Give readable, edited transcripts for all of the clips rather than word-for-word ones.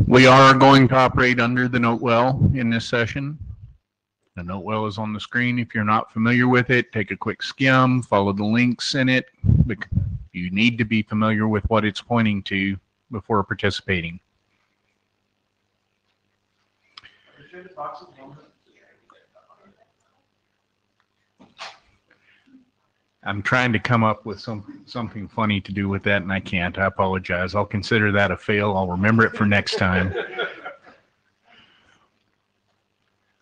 We are going to operate under the note well in this session. The note well is on the screen. If you're not familiar with it, take a quick skim, follow the links in it. You need to be familiar with what it's pointing to before participating. I'm trying to come up with something funny to do with that, and I can't. I apologize. I'll consider that a fail. I'll remember it for next time.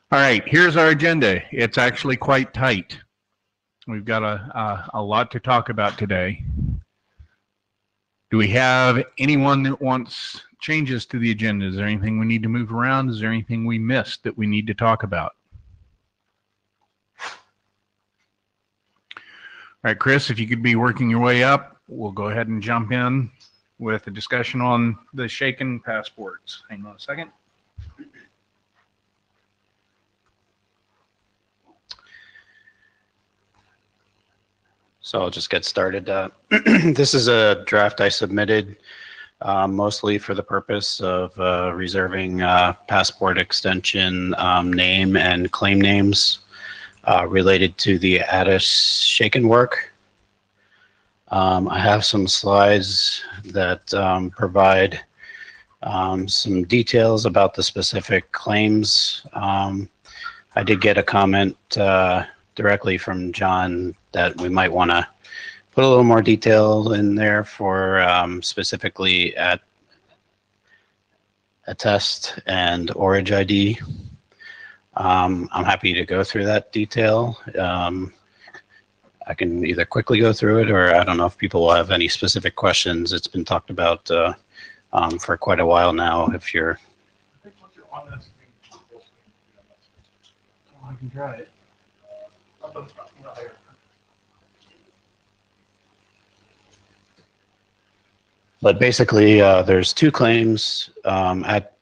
All right, here's our agenda. It's actually quite tight. We've got a lot to talk about today. Do we have anyone that wants changes to the agenda? Is there anything we need to move around? Is there anything we missed that we need to talk about? All right, Chris, if you could be working your way up, we'll go ahead and jump in with a discussion on the shaken passports. Hang on a second. So I'll just get started. This is a draft I submitted mostly for the purpose of reserving passport extension name and claim names related to the ATIS shaken work. I have some slides that provide some details about the specific claims. I did get a comment directly from John that we might want to put a little more detail in there for specifically at attest and ORIG ID. I'm happy to go through that detail. I can either quickly go through it, or I don't know if people will have any specific questions. It's been talked about for quite a while now. If you're, I can try it. but basically, there's two claims at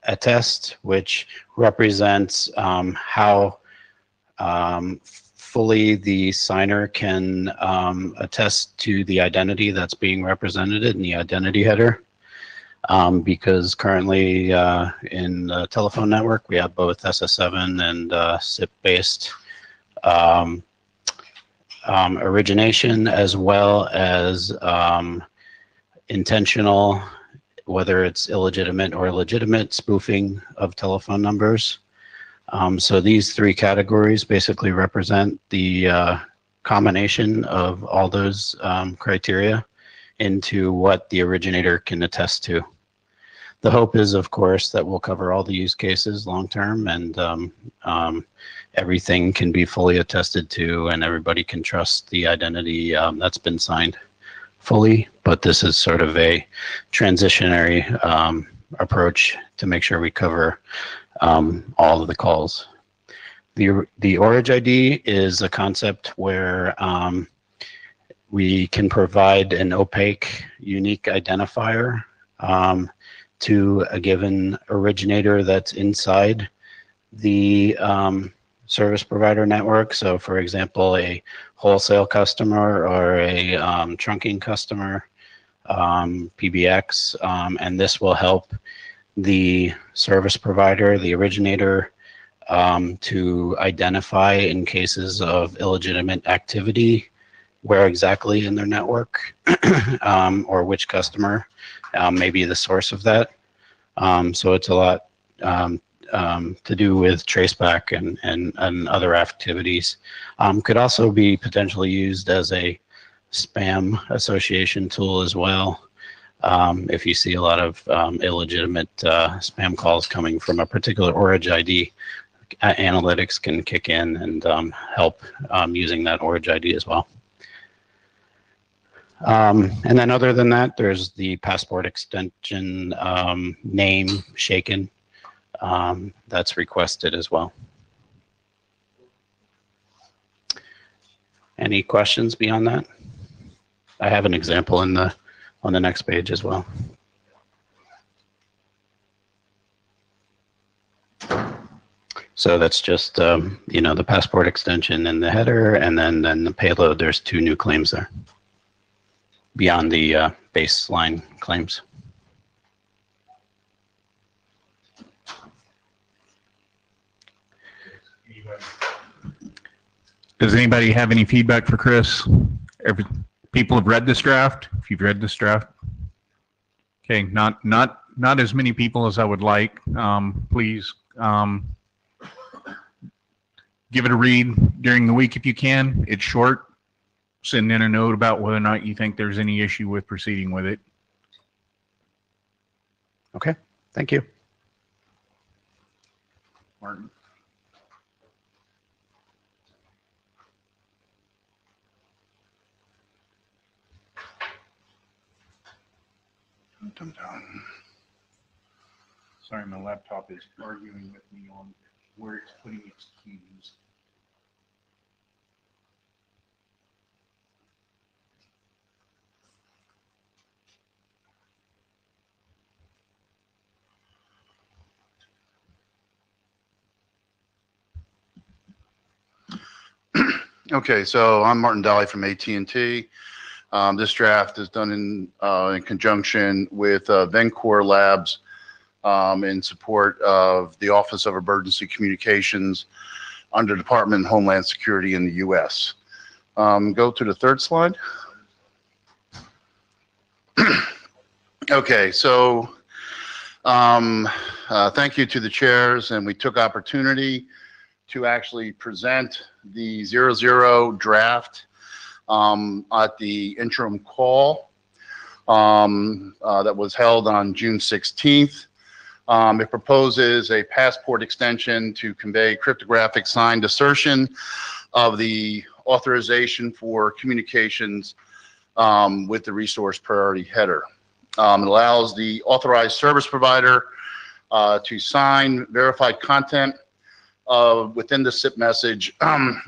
attest, which represents how fully the signer can attest to the identity that's being represented in the identity header. Because currently in the telephone network, we have both SS7 and SIP-based origination, as well as intentional, whether it's illegitimate or legitimate spoofing of telephone numbers. So these three categories basically represent the combination of all those criteria into what the originator can attest to. The hope is, of course, that we'll cover all the use cases long term, and everything can be fully attested to, and everybody can trust the identity that's been signed fully. But this is sort of a transitionary approach to make sure we cover all of the calls. The ORIG ID is a concept where we can provide an opaque, unique identifier to a given originator that's inside the service provider network. So for example, a wholesale customer or a trunking customer, PBX, and this will help the service provider, the originator, to identify in cases of illegitimate activity where exactly in their network or which customer may be the source of that. So it's a lot to do with traceback and other activities. Could also be potentially used as a spam association tool as well. If you see a lot of illegitimate spam calls coming from a particular ORIG ID, analytics can kick in and help using that ORIG ID as well. And then other than that, there's the passport extension name shaken that's requested as well. Any questions beyond that? I have an example in the on the next page as well. So that's just you know, the passport extension in the header, and then the payload. There's 2 new claims there beyond the baseline claims. Does anybody have any feedback for Chris? People have read this draft. If you've read this draft, okay, not as many people as I would like. Please give it a read during the week if you can. It's short. Send in a note about whether or not you think there's any issue with proceeding with it. Okay, thank you. Martin. Sorry, my laptop is arguing with me on where it's putting its keys. Okay, so I'm Martin Daly from AT&T. This draft is done in conjunction with Vencor Labs in support of the Office of Emergency Communications under Department of Homeland Security in the U.S. Go to the 3rd slide. Okay, so thank you to the chairs, and we took opportunity to actually present the 00 draft at the interim call that was held on June 16th. It proposes a passport extension to convey cryptographic signed assertion of the authorization for communications with the resource priority header. It allows the authorized service provider to sign verified content within the SIP message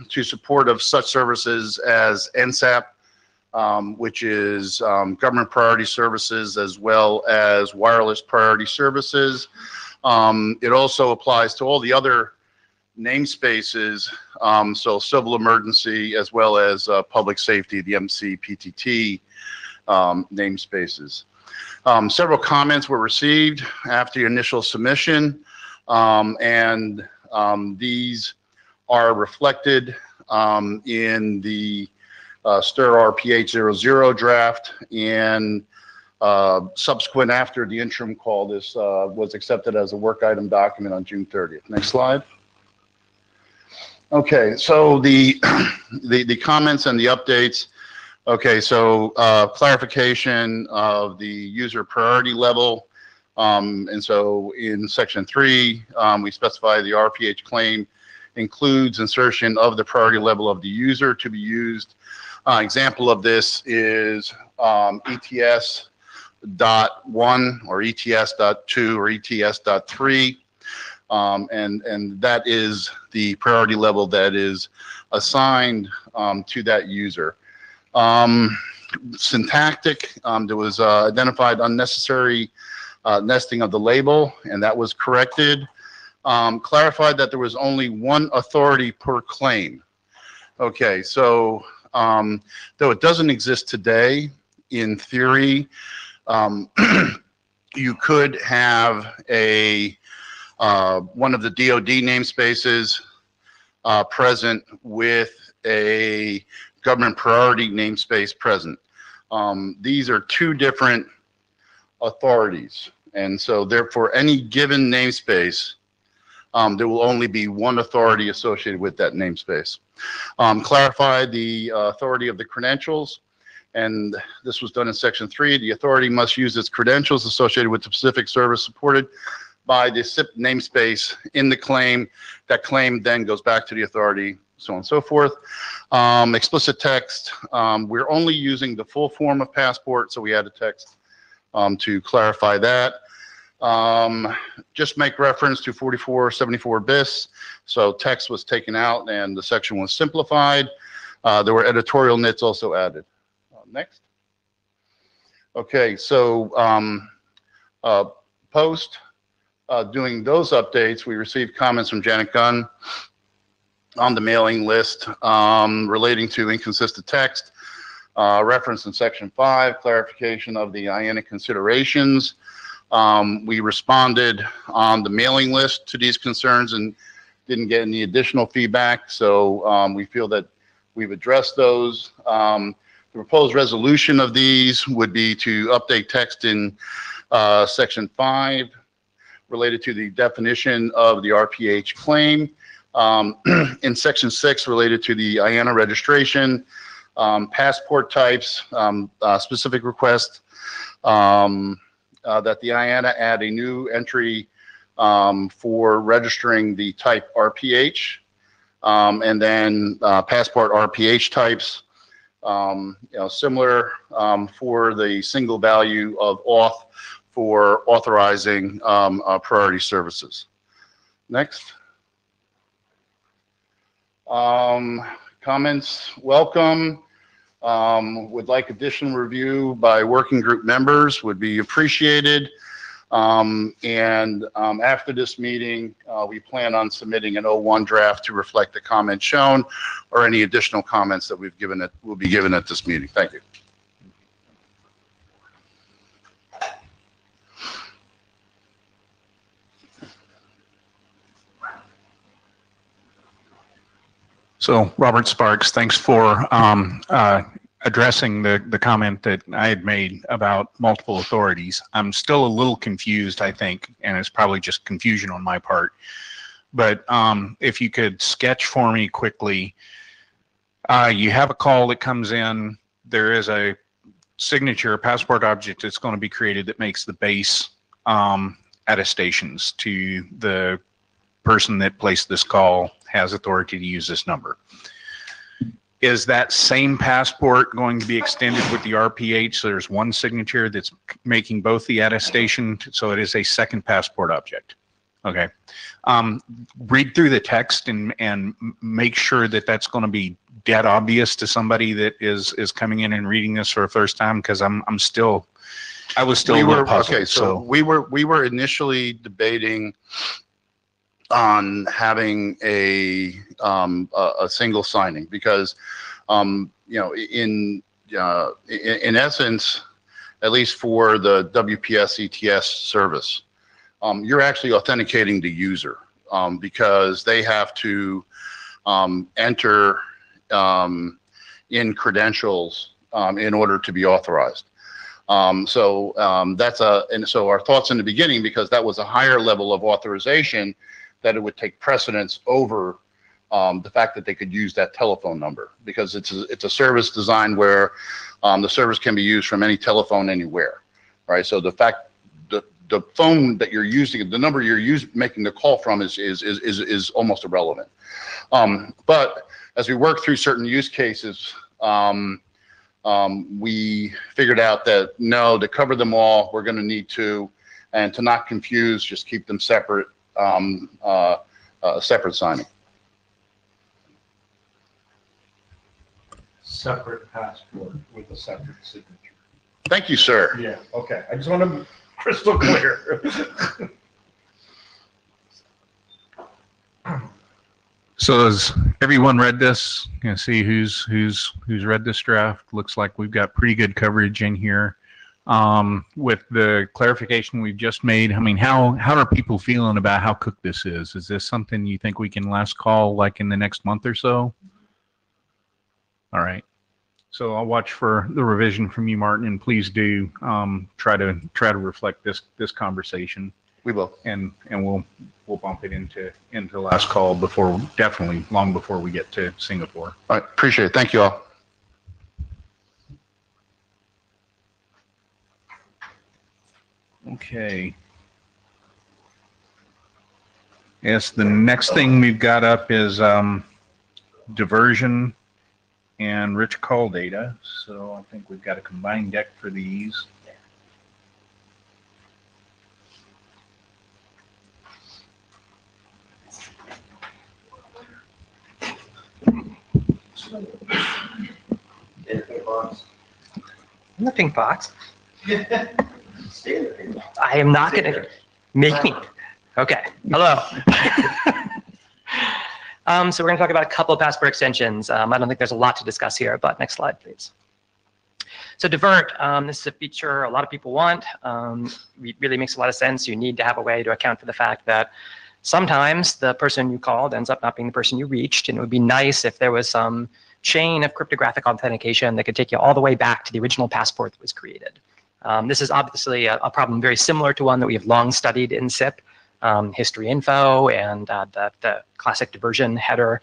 to support of such services as NSAP, which is government priority services, as well as wireless priority services. It also applies to all the other namespaces, so civil emergency, as well as public safety, the MCPTT namespaces. Several comments were received after the initial submission, and these are reflected in the STIR RPH 00 draft, and subsequent after the interim call, this was accepted as a work item document on June 30th. Next slide. Okay, so the comments and the updates. Okay, so clarification of the user priority level. And so in section 3, we specify the RPH claim includes insertion of the priority level of the user to be used. Example of this is ETS.1 or ETS.2 or ETS.3. And that is the priority level that is assigned to that user. Syntactic, there was identified unnecessary nesting of the label, and that was corrected. Clarified that there was only one authority per claim. Okay, so though it doesn't exist today, in theory, you could have a one of the DoD namespaces present with a government priority namespace present. These are 2 different authorities, and so therefore any given namespace, there will only be one authority associated with that namespace. Clarify the authority of the credentials, and this was done in section 3. The authority must use its credentials associated with the specific service supported by the SIP namespace in the claim. That claim then goes back to the authority, so on and so forth. Explicit text, we're only using the full form of passport, so we added text to clarify that. Just make reference to 4474 bis, so text was taken out and the section was simplified. There were editorial nits also added. Next. Okay, so post doing those updates, we received comments from Janet Gunn on the mailing list relating to inconsistent text, reference in section 5, clarification of the IANA considerations. We responded on the mailing list to these concerns and didn't get any additional feedback, so we feel that we've addressed those. The proposed resolution of these would be to update text in section 5 related to the definition of the RPH claim. In section 6 related to the IANA registration, passport types, specific request that the IANA add a new entry for registering the type RPH, and then passport RPH types, similar for the single value of auth for authorizing priority services. Next. Comments, welcome. Would like additional review by working group members, would be appreciated. After this meeting, we plan on submitting an 01 draft to reflect the comments shown or any additional comments that will be given at this meeting. Thank you. So Robert Sparks, thanks for addressing the comment that I had made about multiple authorities. I'm still a little confused, I think, and it's probably just confusion on my part. But if you could sketch for me quickly, you have a call that comes in, there is a signature, a passport object that's going to be created that makes the base attestations to the person that placed this call has authority to use this number. Is that same passport going to be extended with the RPH? So there's one signature that's making both the attestation, so it is a second passport object. Okay. Read through the text and make sure that that's going to be dead obvious to somebody that is coming in and reading this for the first time, because I was still a little puzzled. Okay, so we were initially debating on having a single signing, because in essence, at least for the WPS ETS service, you're actually authenticating the user because they have to enter in credentials in order to be authorized. So our thoughts in the beginning, because that was a higher level of authorization, that it would take precedence over the fact that they could use that telephone number, because it's a service designed where the service can be used from any telephone anywhere, right? So the fact the phone that you're using, the number you're making the call from is almost irrelevant. But as we work through certain use cases, we figured out that no, to cover them all, we're going to need to, and to not confuse, just keep them separate. Separate signing. Separate passport with a separate signature. Thank you, sir. Yeah, okay. I just want to be crystal clear. So has everyone read this? You know, see who's read this draft. Looks like we've got pretty good coverage in here. With the clarification we've just made, I mean, how are people feeling about how cooked this is? Is this something you think we can last call like in the next month or so? All right. So I'll watch for the revision from you, Martin, and please do try to reflect this conversation. We will, and we'll bump it into last call definitely long before we get to Singapore. All right. Appreciate it. Thank you all. Okay. Yes, the next thing we've got up is diversion and rich call data. So I think we've got a combined deck for these. In the pink box. I am not going to make me. Okay. Hello. So we're going to talk about a couple of passport extensions. I don't think there's a lot to discuss here, but next slide, please. So divert, this is a feature a lot of people want. It really makes a lot of sense. You need to have a way to account for the fact that sometimes the person you called ends up not being the person you reached, and it would be nice if there was some chain of cryptographic authentication that could take you all the way back to the original passport that was created. This is obviously a problem very similar to one that we have long studied in SIP. History info and the classic diversion header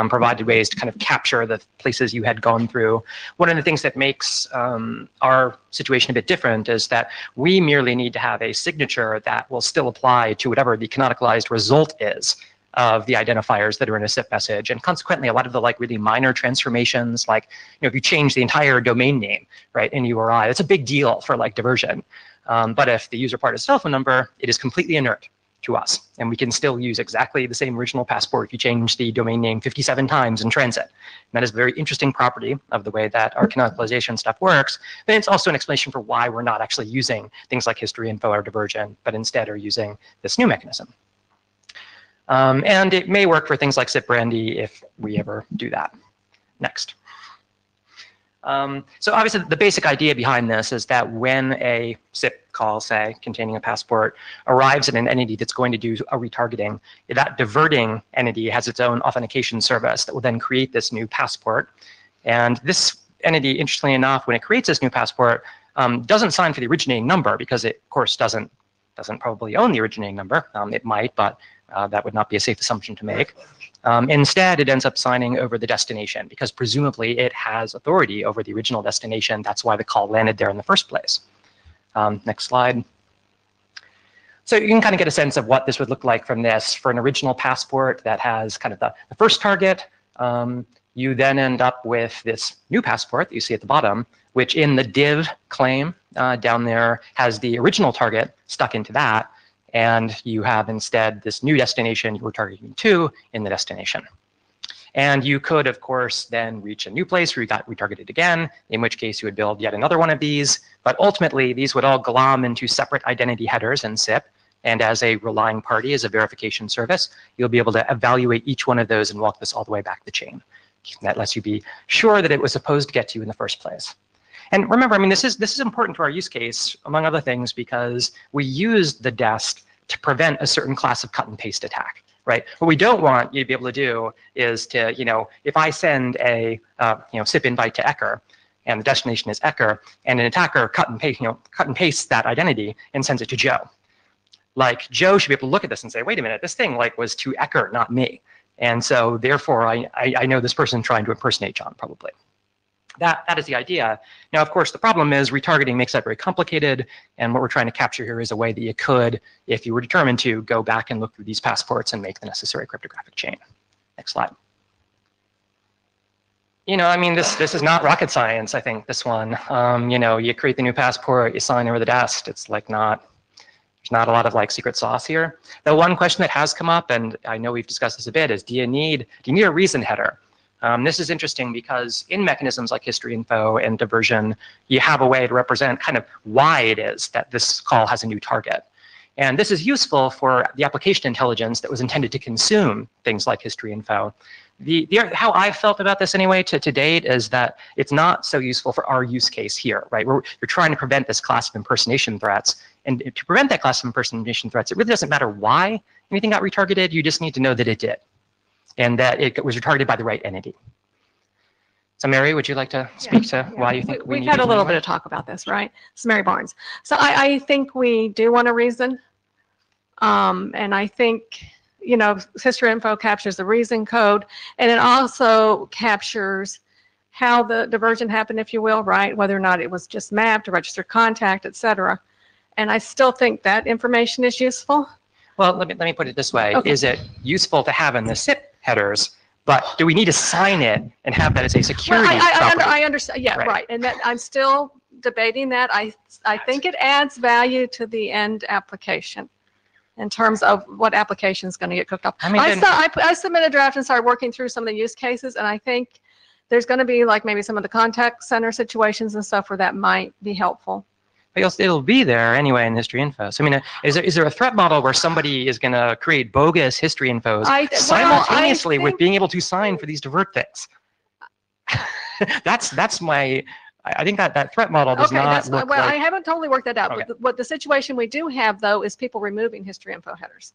provided ways to kind of capture the places you had gone through. One of the things that makes our situation a bit different is that we merely need to have a signature that will still apply to whatever the canonicalized result is of the identifiers that are in a SIP message. And consequently, a lot of the really minor transformations, like if you change the entire domain name, right, in URI, that's a big deal for diversion. But if the user part is telephone number, it is completely inert to us. And we can still use exactly the same original passport if you change the domain name 57 times in transit. And that is a very interesting property of the way that our canonicalization stuff works. But it's also an explanation for why we're not actually using things like history info or diversion, but instead are using this new mechanism. And it may work for things like SIP Brandy if we ever do that. Next. So obviously the basic idea behind this is that when a SIP call, say, containing a passport, arrives at an entity that's going to do a retargeting, that diverting entity has its own authentication service that will then create this new passport. And this entity, interestingly enough, when it creates this new passport, doesn't sign for the originating number because it, of course, doesn't probably own the originating number. It might, but that would not be a safe assumption to make. Instead, it ends up signing over the destination because presumably it has authority over the original destination. That's why the call landed there in the first place. Next slide. So you can kind of get a sense of what this would look like from this. For an original passport that has kind of the first target, you then end up with this new passport that you see at the bottom, which in the div claim down there has the original target stuck into that. And you have instead this new destination you were targeting to in the destination. And you could, of course, then reach a new place where you got retargeted again, in which case you would build yet another one of these. But ultimately, these would all glom into separate identity headers in SIP. And as a relying party, as a verification service, you'll be able to evaluate each one of those and walk this all the way back the chain. That lets you be sure that it was supposed to get to you in the first place. And remember, I mean, this is important to our use case, among other things, because we use the dest to prevent a certain class of cut and paste attack, right? What we don't want you to be able to do is to, if I send a SIP invite to Ecker, and the destination is Ecker, and an attacker cut and pastes that identity and sends it to Joe. Joe should be able to look at this and say, wait a minute, this thing was to Ecker, not me. And so therefore, I know this person trying to impersonate John, probably. That is the idea. Now, of course, the problem is retargeting makes that very complicated. And what we're trying to capture here is a way that you could, if you were determined to, go back and look through these passports and make the necessary cryptographic chain. Next slide. I mean, this is not rocket science, I think, this one. You create the new passport, you sign over the dest. It's there's not a lot of secret sauce here. The one question that has come up, and I know we've discussed this a bit, is do you need a reason header? This is interesting because in mechanisms like history info and diversion, you have a way to represent kind of why it is that this call has a new target. And this is useful for the application intelligence that was intended to consume things like history info. How I've felt about this anyway to date is that it's not so useful for our use case here, right? You're trying to prevent this class of impersonation threats. And to prevent that class of impersonation threats, it really doesn't matter why anything got retargeted. You just need to know that it did, and that it was retargeted by the right entity. So Mary, would you like to speak to why you think we've had a little bit of talk about this, right? This is Mary Barnes. So I think we do want a reason. And I think, history info captures the reason code, and it also captures how the diversion happened, if you will, right? Whether or not it was just mapped, a registered contact, et cetera. And I still think that information is useful. Well, let me put it this way. Okay. Is it useful to have in the SIP headers, but do we need to sign it and have that as a security property? I understand. Yeah, right. And that I'm still debating that. I think it adds value to the end application in terms of what application is going to get cooked up. I submitted a draft and started working through some of the use cases, and I think there's going to be maybe some of the contact center situations and stuff where that might be helpful. But it'll be there anyway in history info. So I mean, is there a threat model where somebody is going to create bogus history infos simultaneously with being able to sign for these divert things? that's my. I think that threat model does not look well, like. I haven't totally worked that out. Okay. But what the situation we do have though is people removing history info headers.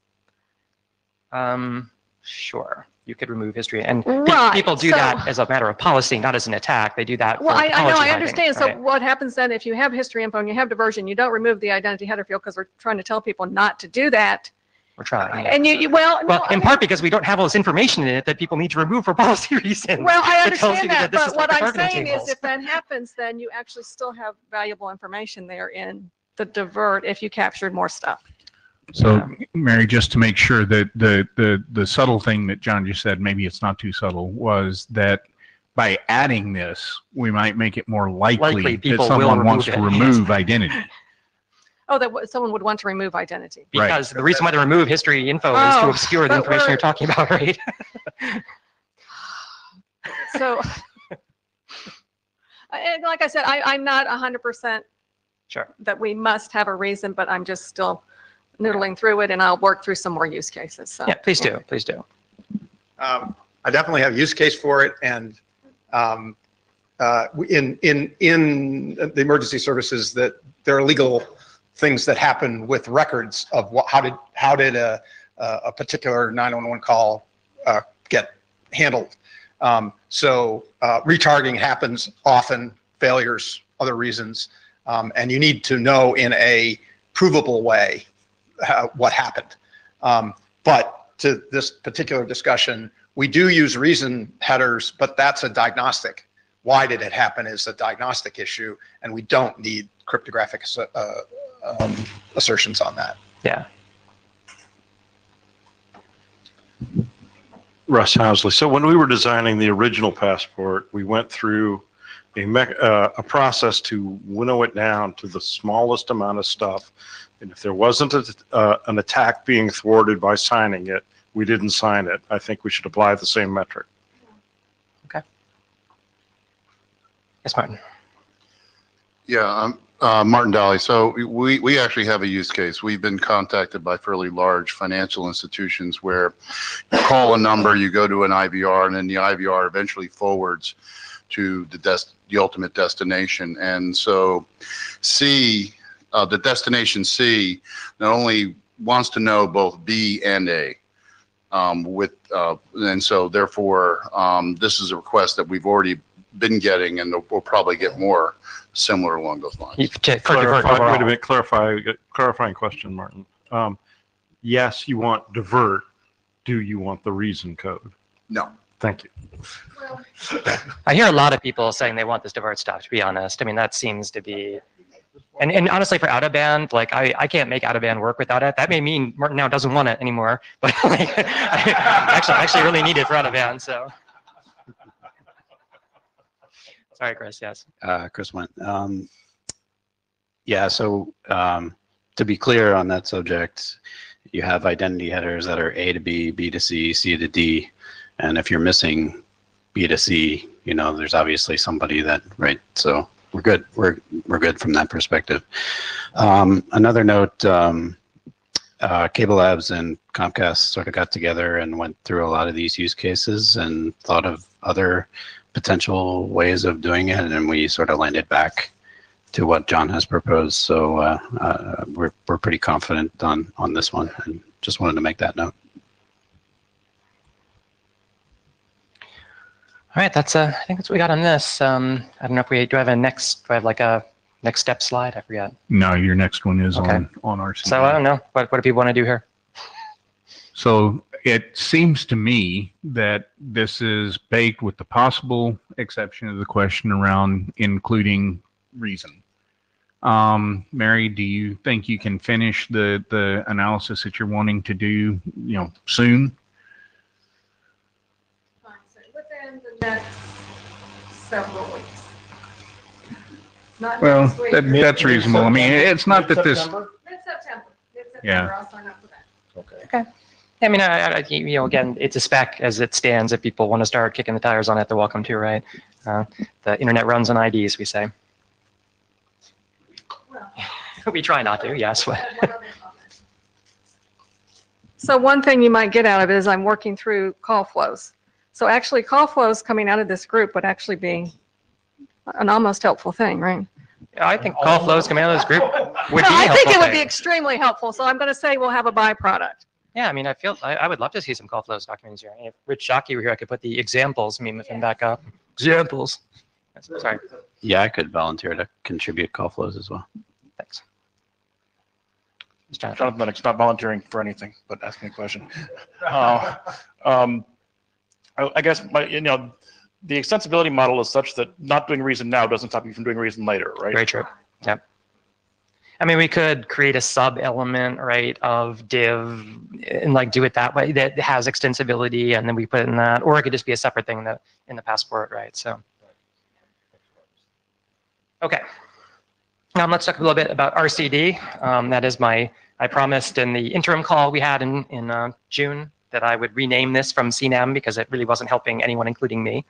Sure, you could remove history, and Right, people do so- that as a matter of policy, not as an attack. They do that. Well, for I know, policy I hiding, understand. right? So what happens then if you have history info and you have diversion, you don't remove the identity header field because we're trying to tell people not to do that. We're trying. And well, no, Well, in part because we don't have all this information in it that people need to remove for policy reasons. well, I It tells understand you that, this but is what like the I'm targeting saying tables. is if that happens, then you actually still have valuable information there in the divert if you captured more stuff. So, Mary, just to make sure that the subtle thing that John just said, maybe it's not too subtle, was that by adding this, we might make it more likely that people will someone wants remove to it. remove identity. Oh, that someone would want to remove identity. Right. Because the reason why they remove history info is to Oh, obscure the but information we're- you're talking about, right? So, and like I said, I'm not 100% Sure. that we must have a reason, but I'm just still noodling through it and I'll work through some more use cases. So. Yeah, please do. Please do. I definitely have use case for it, and in the emergency services, that there are legal things that happen with records of how did a particular 911 call get handled. So retargeting happens often, failures, other reasons, and you need to know in a provable way what happened. But to this particular discussion, we do use reason headers, but that's a diagnostic. Why did it happen is a diagnostic issue, and we don't need cryptographic assertions on that. Yeah. Russ Housley. So when we were designing the original passport, we went through a process to winnow it down to the smallest amount of stuff. And if there wasn't an attack being thwarted by signing it, we didn't sign it. I think we should apply the same metric. Okay. Yes, Martin. Yeah, Martin Daly. So we actually have a use case. We've been contacted by fairly large financial institutions where you call a number, you go to an IVR, and then the IVR eventually forwards to the ultimate destination. And so the destination C not only wants to know both B and A. And so therefore, this is a request that we've already been getting, and we'll probably get more similar along those lines. Wait a minute, clarifying question, Martin. Yes, you want divert. Do you want the reason code? No. Thank you. I hear a lot of people saying they want this divert stuff, to be honest. I mean, that seems to be, and honestly, for out of band, like I can't make out of band work without it. That may mean Martin now doesn't want it anymore, but like, I actually really need it for out of band. So, sorry, Chris. Yes. Chris went. Yeah, so to be clear on that subject, you have identity headers that are A to B, B to C, C to D, and if you're missing B to C, you know, there's obviously somebody that, right? So we're good. We're good from that perspective. Another note, Cable Labs and Comcast sort of got together and went through a lot of these use cases and thought of other potential ways of doing it, and we sort of landed back to what John has proposed. So we're pretty confident on this one, and just wanted to make that note. All right, I think that's what we got on this. I don't know if do I have like a next step slide? I forgot. No, your next one is Okay. on our. So I don't know. What do people want to do here? So it seems to me that this is baked with the possible exception of the question around including reason. Mary, do you think you can finish the analysis that you're wanting to do, soon? Within the next several weeks. Not Well, next week. that's reasonable. I mean, it's not that this. Mid-September. Yeah. I'll sign up for that. Okay. I mean, again, it's a spec as it stands. If people want to start kicking the tires on it, they're welcome to, right? The internet runs on IDs, we say. We try not to, yes. So one thing you might get out of it is I'm working through call flows. So actually call flows coming out of this group would actually be an almost helpful thing, right? Yeah, I think call flows coming out of this group would No, be a I think helpful it would be thing. extremely helpful. So I'm going to say we'll have a byproduct. Yeah, I mean, I would love to see some call flows documents here. If Rich Shockey were here, I could put the examples meme of him back up. Examples. Sorry, Yeah, I could volunteer to contribute call flows as well. thanks. Jonathan. Jonathan, it's not volunteering for anything, but asking a question. I guess the extensibility model is such that not doing reason now doesn't stop you from doing reason later, right? Very true. Yep. I mean, we could create a sub element, right, of div and like do it that way that has extensibility, and then we put it in that, or it could just be a separate thing in the passport, right? So, okay. Let's talk a little bit about RCD. That is I promised in the interim call we had in June that I would rename this from CNAM because it really wasn't helping anyone, including me.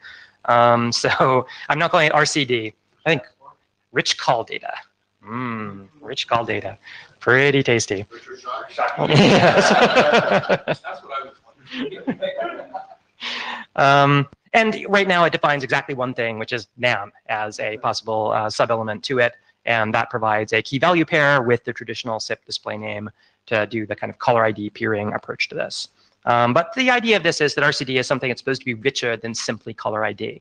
So I'm not calling it RCD. I think rich call data. Rich call data. Pretty tasty. Yes. That's what I was wondering. And right now it defines exactly one thing, which is NAM as a possible sub-element to it. And that provides a key value pair with the traditional SIP display name to do the kind of caller ID peering approach to this. But the idea of this is that RCD is something that's supposed to be richer than simply caller ID.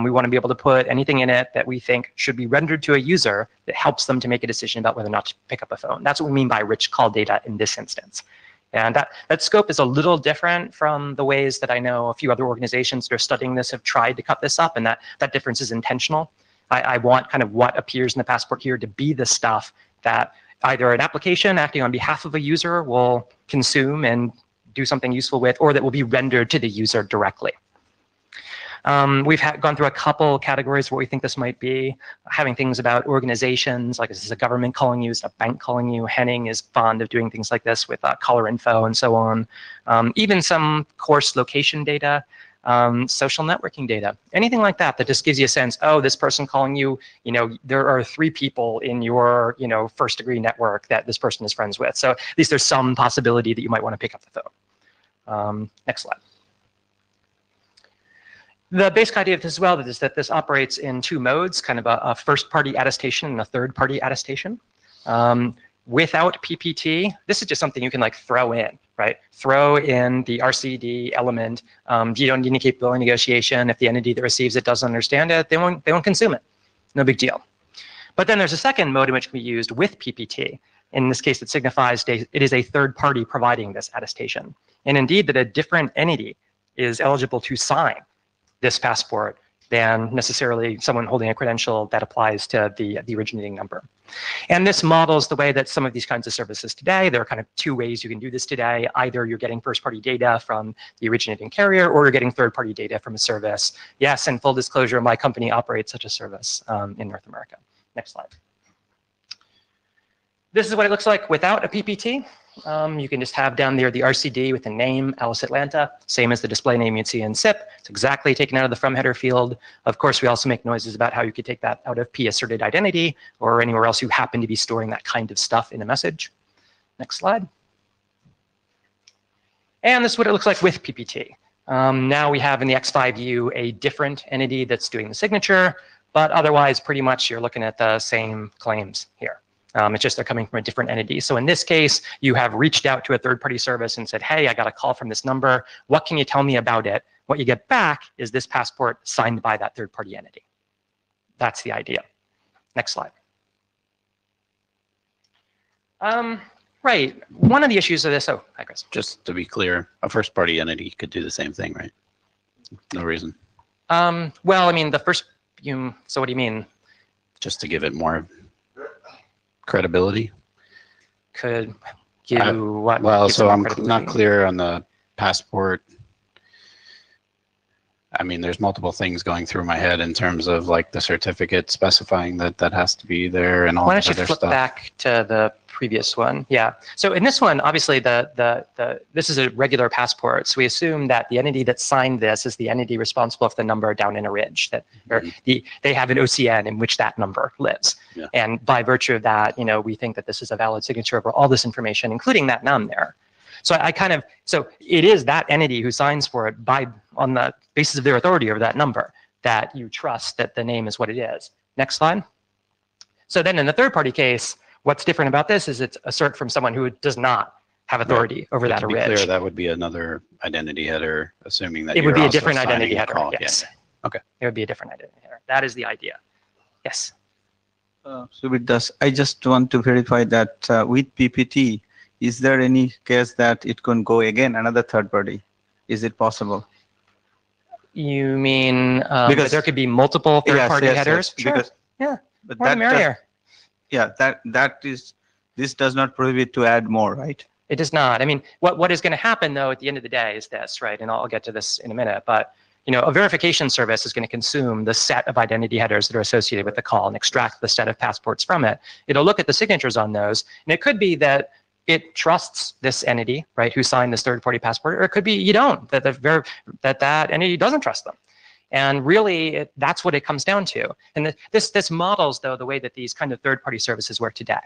We want to be able to put anything in it that we think should be rendered to a user that helps them to make a decision about whether or not to pick up a phone. That's what we mean by rich call data in this instance. And that scope is a little different from the ways that I know a few other organizations that are studying this have tried to cut this up, and that difference is intentional. I want kind of what appears in the passport here to be the stuff that either an application acting on behalf of a user will consume and do something useful with, or that will be rendered to the user directly. We've gone through a couple categories where we think this might be, having things about organizations, like is this a government calling you, is it a bank calling you? Henning is fond of doing things like this with caller info and so on. Even some course location data, social networking data, anything like that that just gives you a sense, oh, this person calling you, there are 3 people in your, first degree network that this person is friends with. So at least there's some possibility that you might want to pick up the phone. Next slide. The basic idea of this as well is that this operates in 2 modes, kind of a first-party attestation and a third-party attestation. Without PPT, this is just something you can like throw in, right? Throw in the RCD element. You don't need any capability negotiation. If the entity that receives it doesn't understand it, they won't consume it. No big deal. But then there's a second mode in which it can be used with PPT. In this case, it signifies it is a third party providing this attestation. And indeed, that a different entity is eligible to sign this passport than necessarily someone holding a credential that applies to the originating number. And this models the way that some of these kinds of services today. There are kind of 2 ways you can do this today. Either you're getting first-party data from the originating carrier, or you're getting third-party data from a service. Yes, and full disclosure, my company operates such a service in North America. Next slide. This is what it looks like without a PPT. You can just have down there the RCD with the name, Alice Atlanta, same as the display name you'd see in SIP. It's exactly taken out of the from header field. Of course, we also make noises about how you could take that out of P asserted identity or anywhere else you happen to be storing that kind of stuff in a message. Next slide. And this is what it looks like with PPT. Now we have in the X5U a different entity that's doing the signature, but otherwise pretty much you're looking at the same claims here. It's just they're coming from a different entity. So in this case, you have reached out to a third-party service and said, hey, I got a call from this number. What can you tell me about it? What you get back is this passport signed by that third-party entity. That's the idea. Next slide. Right. One of the issues of this, oh, hi, Chris. Just to be clear, a first-party entity could do the same thing, right? No reason. Well, I mean, so what do you mean? Just to give it more credibility. Could give what? Well, give so some I'm credibility? not clear on the passport. I mean, there's multiple things going through my head in terms of like the certificate specifying that that has to be there and all Why that don't you other flip stuff. back to the previous one? Yeah. So in this one, obviously, this is a regular passport. So we assume that the entity that signed this is the entity responsible for the number down in a ridge. That or they have an OCN in which that number lives. Yeah. And by virtue of that, we think that this is a valid signature over all this information, including that num there. So so it is that entity who signs for it on the basis of their authority over that number that you trust that the name is what it is. Next slide. So then in the third party case, what's different about this is it's assert from someone who does not have authority over But that to be ridge. clear, that would be another identity header, assuming that It would you're be a also different signing identity a header. call. Yes. Yeah, yeah. Okay. It would be a different identity header. That is the idea. Yes. So with this, I just want to verify that with PPT, is there any case that it can go again another third party? Is it possible? You mean Because- that there could be multiple third party headers? Sure. Because, Yeah. but More the merrier. This does not prohibit to add more, right? It does not. I mean, what is going to happen though at the end of the day is this, right? And I'll get to this in a minute, but a verification service is going to consume the set of identity headers that are associated with the call and extract the set of passports from it. It'll look at the signatures on those, and it could be that it trusts this entity, right, who signed this third-party passport, or it could be you don't, that entity doesn't trust them. And really, that's what it comes down to. And this models, though, the way that these kind of third-party services work today.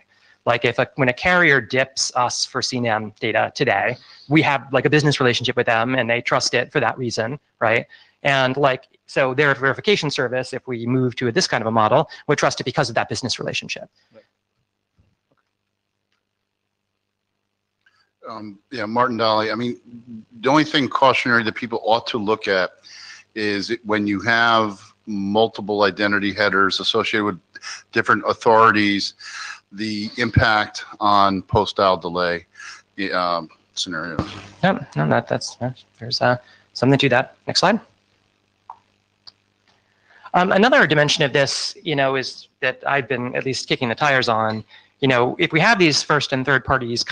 Like when a carrier dips us for CNAM data today, we have like a business relationship with them, and they trust it for that reason, right? And so their verification service, if we move to this kind of a model, would trust it because of that business relationship. Right. Yeah, Martin Dolly. I mean, the only thing cautionary that people ought to look at is when you have multiple identity headers associated with different authorities, the impact on post-dial delay scenarios. No, there's something to that. Next slide. Another dimension of this, is that I've been at least kicking the tires on. If we have these first and third parties,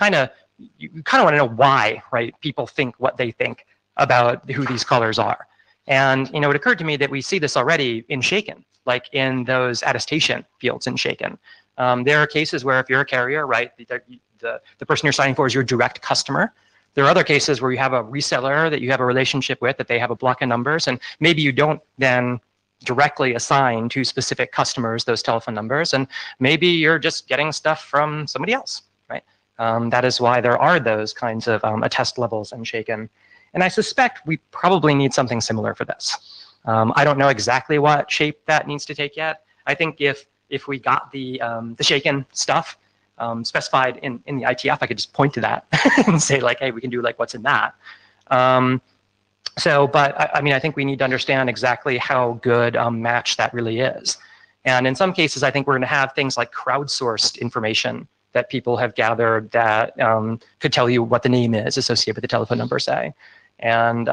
you kind of want to know why, right? People think what they think about who these callers are. And, it occurred to me that we see this already in Shaken, like in those attestation fields in Shaken. There are cases where if you're a carrier, right, the person you're signing for is your direct customer. There are other cases where you have a reseller that you have a relationship with, that they have a block of numbers, and maybe you don't then directly assign to specific customers those telephone numbers, and maybe you're just getting stuff from somebody else, right? That is why there are those kinds of attest levels in Shaken. And I suspect we probably need something similar for this. I don't know exactly what shape that needs to take yet. I think if we got the Shaken stuff specified in the IETF, I could just point to that and say like, hey, we can do like what's in that. But I mean, I think we need to understand exactly how good a match that really is. And in some cases, I think we're going to have things like crowdsourced information that people have gathered that could tell you what the name is associated with the telephone number, say. And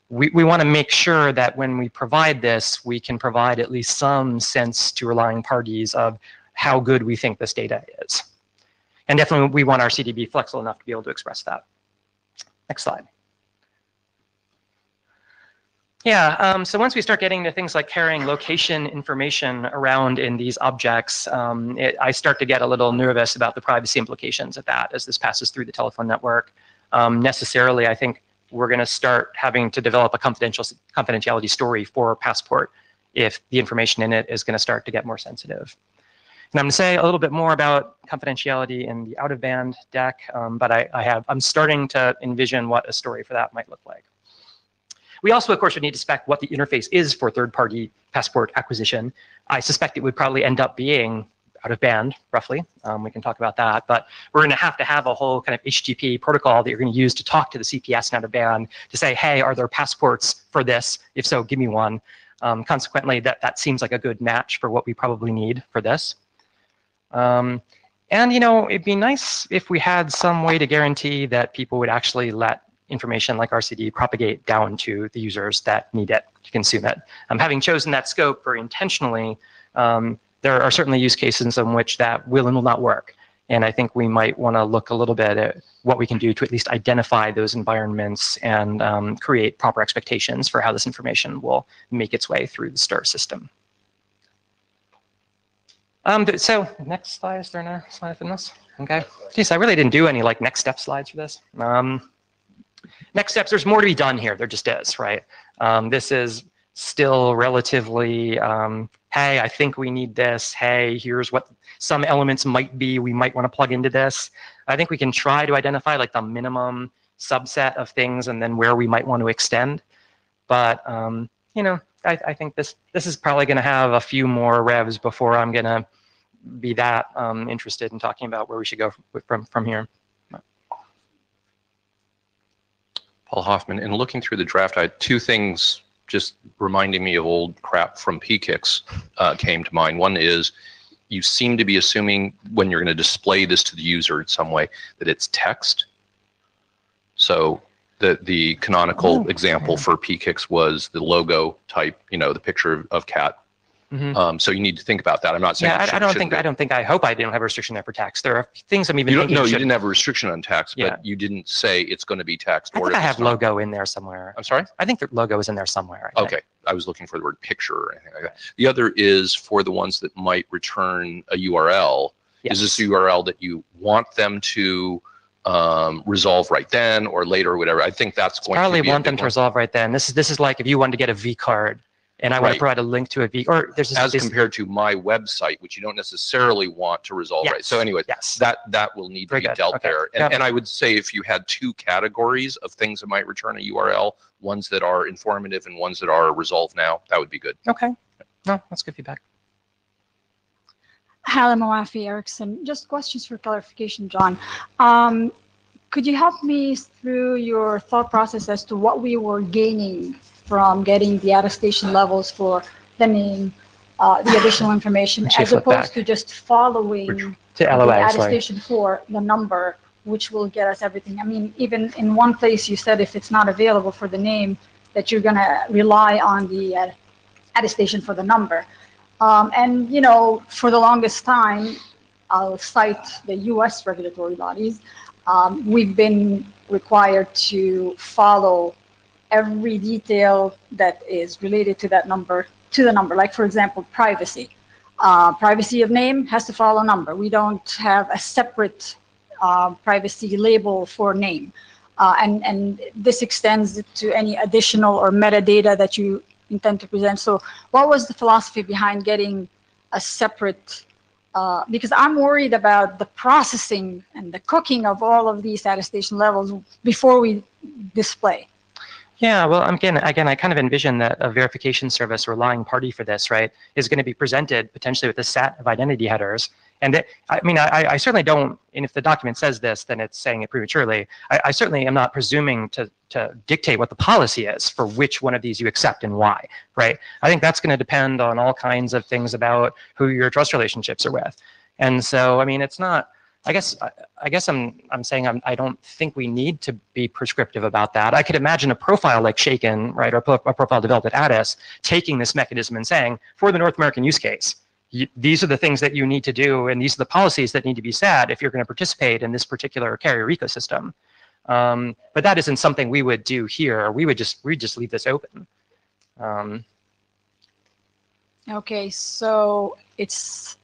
we want to make sure that when we provide this, we can provide at least some sense to relying parties of how good we think this data is. And definitely we want our CDB flexible enough to be able to express that. Next slide. Yeah, so once we start getting to things like carrying location information around in these objects, I start to get a little nervous about the privacy implications of that as this passes through the telephone network. Necessarily, I think we're going to start having to develop a confidentiality story for Passport if the information in it is going to start to get more sensitive. And I'm going to say a little bit more about confidentiality in the out-of-band deck, but I'm starting to envision what a story for that might look like. We also, of course, would need to spec what the interface is for third-party passport acquisition. I suspect it would probably end up being out-of-band, roughly. We can talk about that. But we're going to have a whole kind of HTTP protocol that you're going to use to talk to the CPS and out-of-band to say, hey, are there passports for this? If so, give me one. Consequently, that seems like a good match for what we probably need for this. And, it'd be nice if we had some way to guarantee that people would actually let information like RCD propagate down to the users that need it to consume it. Having chosen that scope very intentionally, there are certainly use cases in which that will and will not work. And I think we might want to look a little bit at what we can do to at least identify those environments and create proper expectations for how this information will make its way through the STIR system. So next slide, is there a slide for this? Okay. Geez, I really didn't do any like next step slides for this. Next steps, there's more to be done here. There just is, right? This is still relatively, hey, I think we need this. Hey, here's what some elements might be we might want to plug into this. I think we can try to identify like the minimum subset of things and then where we might want to extend. But, you know, I think this is probably going to have a few more revs before I'm going to be that interested in talking about where we should go from here. Paul Hoffman, in looking through the draft, I had two things just reminding me of old crap from PKIX came to mind. One is you seem to be assuming when you're going to display this to the user in some way that it's text. So the canonical example for PKIX was the logo type, you know, the picture of cat. Mm-hmm. So you need to think about that. I'm not saying I hope I didn't have a restriction there for text. There are things I'm even you thinking. No, you didn't have a restriction on text, Yeah. but you didn't say it's going to be text. I or think I if have it's not. logo in there somewhere. I'm sorry? I think the logo is in there somewhere. I think. Okay, I was looking for the word picture or anything like that. The other is for the ones that might return a URL. Yes. Is this a URL that you want them to resolve right then or later or whatever? I think that's going to be Probably want them to resolve right then. This is like if you wanted to get a V card and I want to Right. provide a link to a V, or there's as compared to my website, which you don't necessarily want to resolve right. So anyway, yes. that will need Very to be good. dealt Okay. there. Yeah. And I would say if you had two categories of things that might return a URL, ones that are informative and ones that are resolved now, that would be good. Okay. No, that's good feedback. Helen Malafi Erickson. Just questions for clarification, John. Could you help me through your thought process as to what we were gaining from getting the attestation levels for the name, the additional information, as opposed to just following to LOA, the attestation for the number, which will get us everything? I mean, even in one place you said if it's not available for the name, that you're going to rely on the attestation for the number. And, you know, for the longest time, I'll cite the US regulatory bodies. We've been required to follow every detail that is related to that number, to the number. Like, for example, privacy. Privacy of name has to follow number. We don't have a separate privacy label for name. And this extends to any additional or metadata that you intend to present. So what was the philosophy behind getting a separate, because I'm worried about the processing and the cooking of all of these attestation levels before we display. Yeah, well, again, I kind of envision that a verification service relying party for this, right, is going to be presented potentially with a set of identity headers. And I mean, I certainly don't, and if the document says this, then it's saying it prematurely. I certainly am not presuming to dictate what the policy is for which one of these you accept and why, right? I think that's going to depend on all kinds of things about who your trust relationships are with. And so, I mean, it's not, I guess I'm saying I don't think we need to be prescriptive about that. I could imagine a profile like Shaken, right, or a profile developed at Addis, taking this mechanism and saying, for the North American use case, these are the things that you need to do, and these are the policies that need to be set if you're going to participate in this particular carrier ecosystem. But that isn't something we would do here. We'd just leave this open. Okay, so it's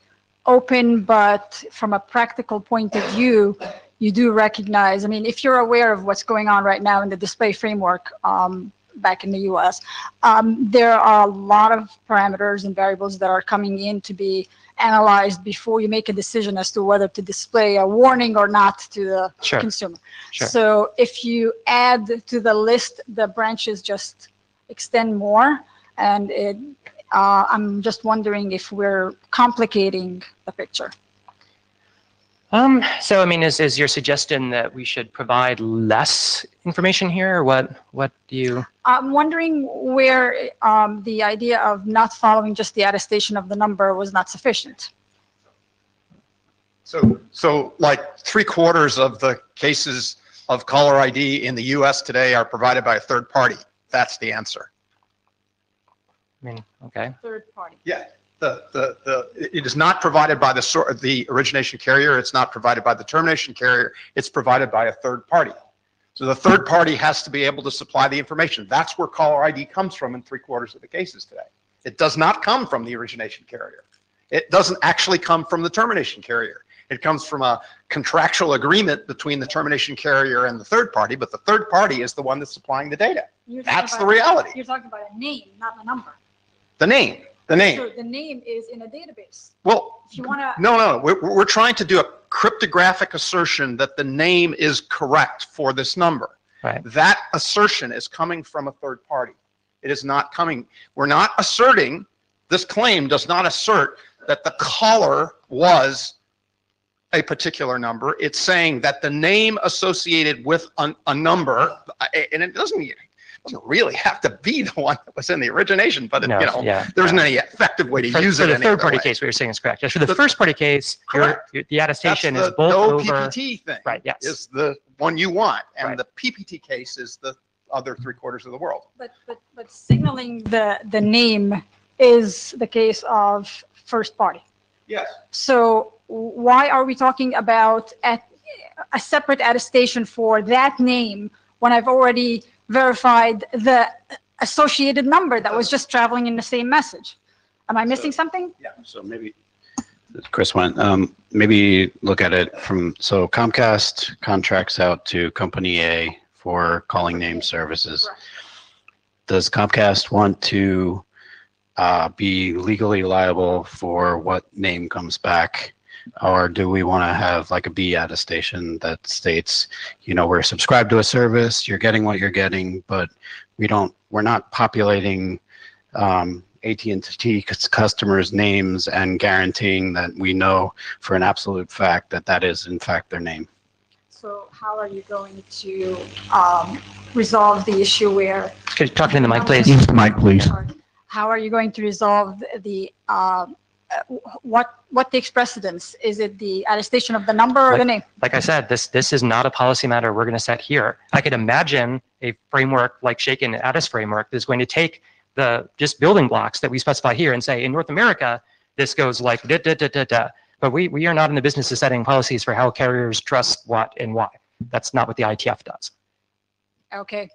open, but from a practical point of view, you do recognize, I mean, if you're aware of what's going on right now in the display framework back in the US, there are a lot of parameters and variables that are coming in to be analyzed before you make a decision as to whether to display a warning or not to the consumer. Sure. So if you add to the list, the branches just extend more, and I'm just wondering if we're complicating the picture. So I mean, is your suggestion that we should provide less information here, or what do you? I'm wondering where the idea of not following just the attestation of the number was not sufficient. So like 3/4 of the cases of caller ID in the US today are provided by a third party. That's the answer. I mean, okay. Third party. Yeah. It is not provided by the origination carrier. It's not provided by the termination carrier. It's provided by a third party. So the third party has to be able to supply the information. That's where caller ID comes from in 3/4 of the cases today. It does not come from the origination carrier. It doesn't actually come from the termination carrier. It comes from a contractual agreement between the termination carrier and the third party, but the third party is the one that's supplying the data. That's the reality. You're talking about a name, not a number. The name. The name. So the name is in a database. Well, If you want to. no. We're trying to do a cryptographic assertion that the name is correct for this number. Right. That assertion is coming from a third party. It is not coming. We're not asserting, this claim does not assert that the caller was a particular number. It's saying that the name associated with a number, and it doesn't really have to be the one that was in the origination, but No, there isn't any effective way to use it. For the any third other party way. case, what you're saying is correct. For the first party case, the attestation That's is both no over. PPT thing. Right, yes. Is the one you want, and Right. the PPT case is the other 3/4 of the world. But signaling the name is the case of first party. Yes. So why are we talking about a separate attestation for that name when I've already verified the associated number that was just traveling in the same message? Am I missing something? Yeah. So maybe, Chris went, maybe look at it from, so Comcast contracts out to Company A for calling name services. Right. Does Comcast want to be legally liable for what name comes back? Or do we want to have like a B attestation that states, we're subscribed to a service, you're getting what you're getting, but we're not populating AT&T customers' names and guaranteeing that we know for an absolute fact that that is in fact their name. So how are you going to resolve the issue where? Could you talk into the mic, please? Use the mic, please. How are you going to resolve the what takes precedence? Is it the attestation of the number or the name? Like I said, this is not a policy matter we're going to set here. I could imagine a framework like Shaken Addis framework that's going to take the just building blocks that we specify here and say in North America this goes like da da da da da. But we are not in the business of setting policies for how carriers trust what and why. That's not what the IETF does. Okay.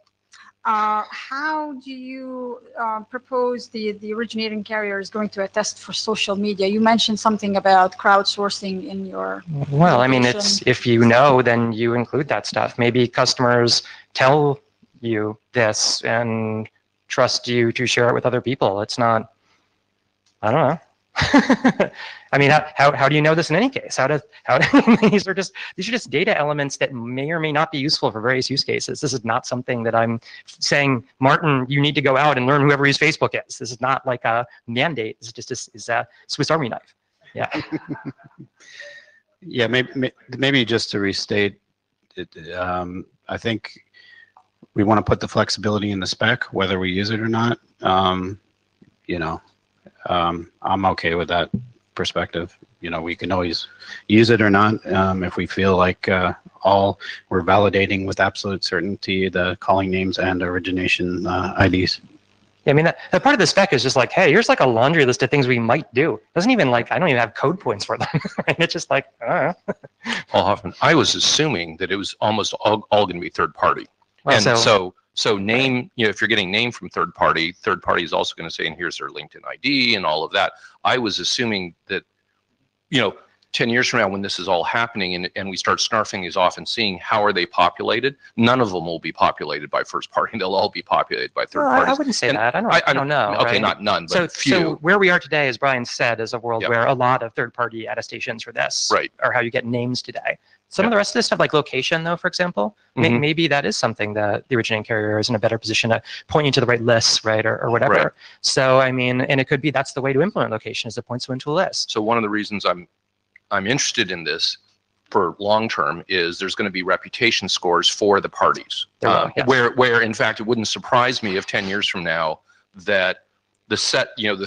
How do you propose the originating carrier is going to attest for social media? You mentioned something about crowdsourcing in your. Well, I mean, it's if you know, then you include that stuff. Maybe customers tell you this and trust you to share it with other people. It's not, I don't know. I mean, how do you know this in any case? These are just data elements that may or may not be useful for various use cases. This is not something that I'm saying, Martin, you need to go out and learn whoever his Facebook is. This is not like a mandate. This is a Swiss Army knife. Yeah. Yeah, maybe just to restate it, I think we want to put the flexibility in the spec, whether we use it or not. I'm okay with that perspective. We can always use it or not if we feel like we're validating with absolute certainty the calling names and origination IDs. Yeah, I mean, that part of the spec is just like, hey, here's like a laundry list of things we might do. It doesn't even I don't even have code points for them. Right? It's just like, I don't know. Paul Hoffman, I was assuming that it was almost all going to be third party. Well, And so name, if you're getting name from third party is also going to say, and here's their LinkedIn ID and all of that. I was assuming that, 10 years from now when this is all happening and we start snarfing these off and seeing how are they populated, none of them will be populated by first party. They'll all be populated by third parties. I wouldn't say that. I don't know. Okay, right? not none, but few. So where we are today, as Brian said, is a world Yep. where a lot of third-party attestations for this Right. are how you get names today. Some of the rest of this stuff, like location, though, for example, Mhm. maybe that is something that the originating carrier is in a better position to point you to the right lists, right, or whatever. Right. So, I mean, and it could be that's the way to implement location is it points you into a list. So one of the reasons I'm interested in this for long term is there's going to be reputation scores for the parties. There will, yes. Where in fact it wouldn't surprise me if 10 years from now that the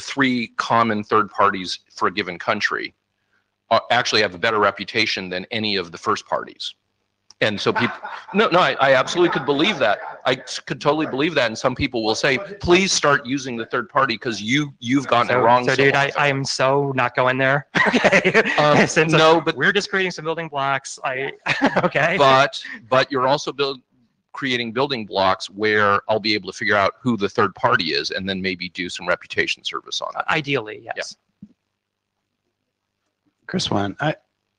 three common third parties for a given country actually have a better reputation than any of the first parties. And so people, no, I absolutely could believe that. I could totally believe that. And some people will say, please start using the third party because you've gotten it wrong. So dude, I am so not going there. Okay. Since no, but we're just creating some building blocks. Okay. But you're also creating building blocks where I'll be able to figure out who the third party is and then maybe do some reputation service on it. Ideally, yes. Yeah. Chris,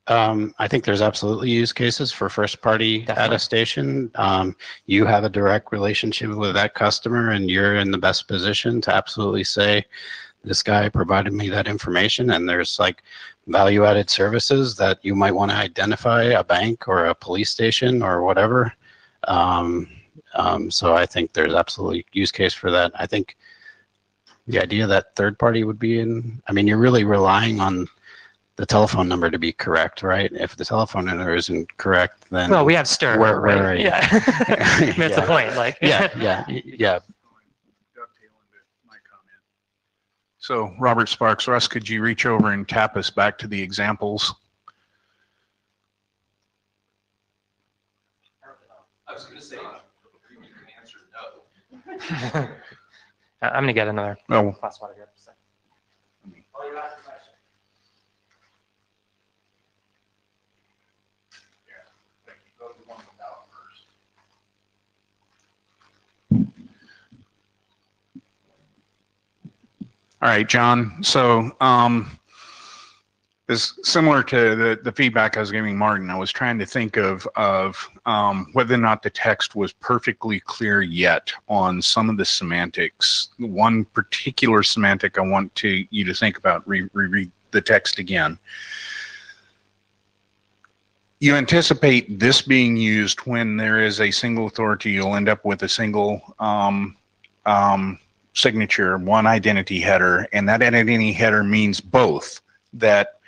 I think there's absolutely use cases for first-party attestation. You have a direct relationship with that customer, and you're in the best position to absolutely say, this guy provided me that information, and there's like value-added services that you might want to identify, a bank or a police station or whatever. So I think there's absolutely use case for that. I think the idea that third party would be I mean, you're really relying on the telephone number to be correct, right? If the telephone number isn't correct, then well, we have stir, right? Yeah, that's the point. Like, yeah. So, Robert Sparks, Russ, could you reach over and tap us back to the examples? I was going to say, you can answer no. I'm going to get another Oh. glass of water here. All right, John. So it's similar to the feedback I was giving Martin. I was trying to think of whether or not the text was perfectly clear yet on some of the semantics. One particular semantic I want you to think about, reread the text again. You anticipate this being used when there is a single authority. You'll end up with a single signature, one identity header, and that identity header means both that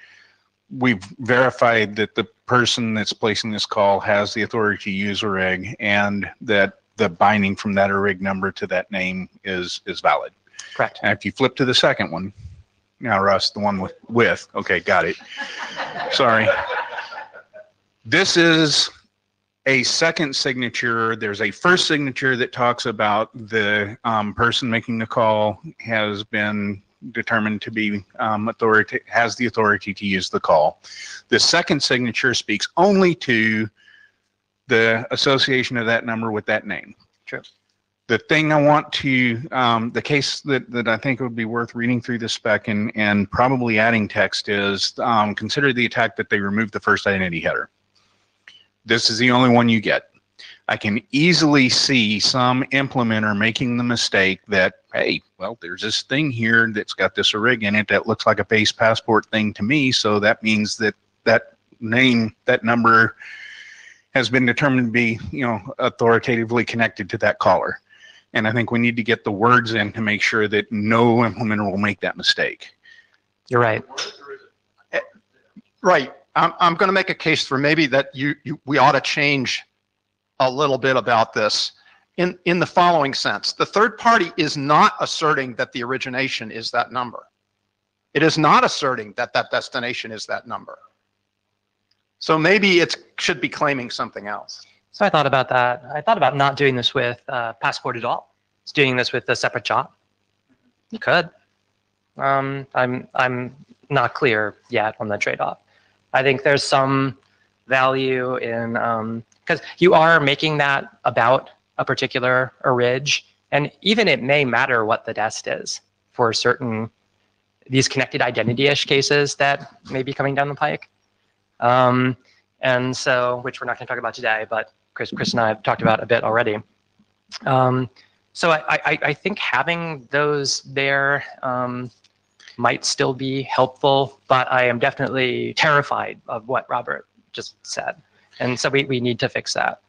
we've verified that the person that's placing this call has the authority to use a rig and that the binding from that rig number to that name is valid. Correct. And if you flip to the second one, now Russ, the one with okay, got it. Sorry. This is a second signature. There's a first signature that talks about the person making the call has been determined to be has the authority to use the call. The second signature speaks only to the association of that number with that name. True. The thing I want to, the case that I think would be worth reading through the spec and probably adding text is consider the attack that they removed the first identity header. This is the only one you get. I can easily see some implementer making the mistake that, hey, well, there's this thing here that's got this rig in it that looks like a base passport thing to me, so that means that that name, that number has been determined to be, authoritatively connected to that caller. And I think we need to get the words in to make sure that no implementer will make that mistake. You're right. Right. I'm going to make a case for maybe that we ought to change a little bit about this in the following sense. The third party is not asserting that the origination is that number. It is not asserting that that destination is that number. So maybe it should be claiming something else. So I thought about that. I thought about not doing this with Passport at all. It's doing this with a separate job. You could. I'm not clear yet on the trade-off. I think there's some value in, because you are making that about a particular orig, and even it may matter what the dest is for certain, these connected identity-ish cases that may be coming down the pike. And so, which we're not going to talk about today, but Chris and I have talked about a bit already. So I think having those there might still be helpful, but I am definitely terrified of what Robert just said. And so we need to fix that.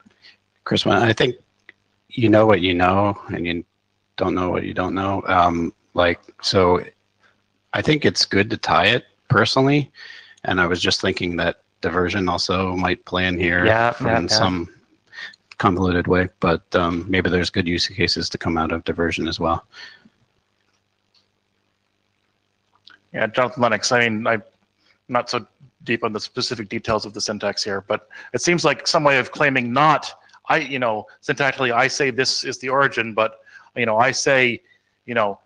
Chris, I think you know what you know, and you don't know what you don't know. So I think it's good to tie it personally. And I was just thinking that diversion also might play in here in some convoluted way, but maybe there's good use cases to come out of diversion as well. Yeah, Jonathan Lennox, I mean, I'm not so deep on the specific details of the syntax here, but it seems like some way of claiming not, syntactically, I say this is the origin, but, I say,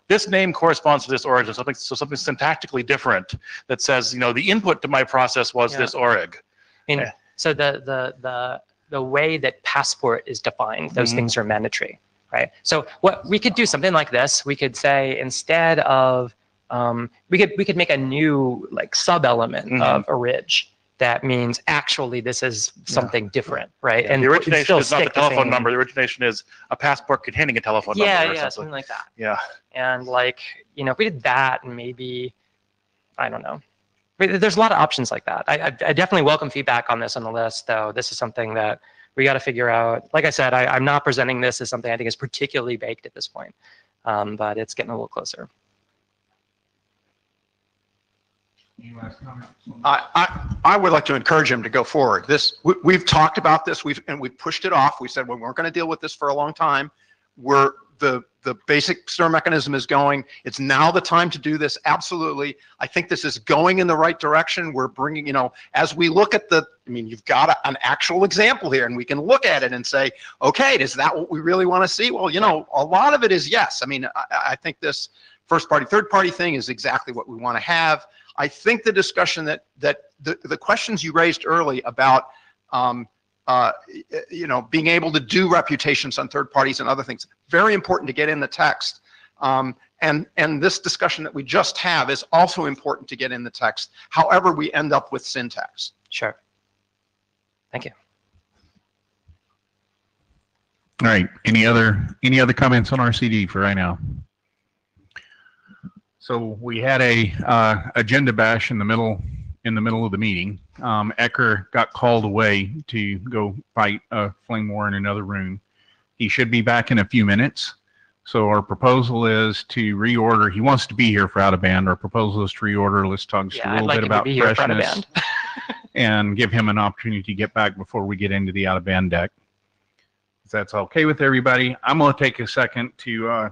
this name corresponds to this origin, something syntactically different that says, the input to my process was this org. So the way that passport is defined, those things are mandatory, right? So what we could do something like this. We could say instead of we could make a new like sub element of orig that means actually this is something different, right? And the origination is not the telephone number. The origination is a passport containing a telephone number. Yeah, something like that. Yeah. And like, if we did that, and maybe, I don't know. There's a lot of options like that. I definitely welcome feedback on this on the list, though. This is something that we got to figure out. Like I said, I'm not presenting this as something I think is particularly baked at this point, but it's getting a little closer. I would like to encourage him to go forward. We've talked about this. We've pushed it off. We said we weren't going to deal with this for a long time. The basic stir mechanism is going. It's now the time to do this. Absolutely. I think this is going in the right direction. We're bringing, as we look at you've got an actual example here, and we can look at it and say, okay, is that what we really want to see? Well, a lot of it is yes. I think this first party, third party thing is exactly what we want to have. I think the discussion that the questions you raised early about being able to do reputations on third parties and other things, very important to get in the text. And this discussion that we just have is also important to get in the text, however we end up with syntax. Sure. Thank you. All right. Any other comments on RCD for right now? So we had a agenda bash in the middle of the meeting. Ecker got called away to go fight a flame war in another room. He should be back in a few minutes. So our proposal is to reorder. He wants to be here for out of band. Our proposal is to reorder. Let's talk just a little bit about freshness and give him an opportunity to get back before we get into the out of band deck. If that's okay with everybody, I'm going to take a second to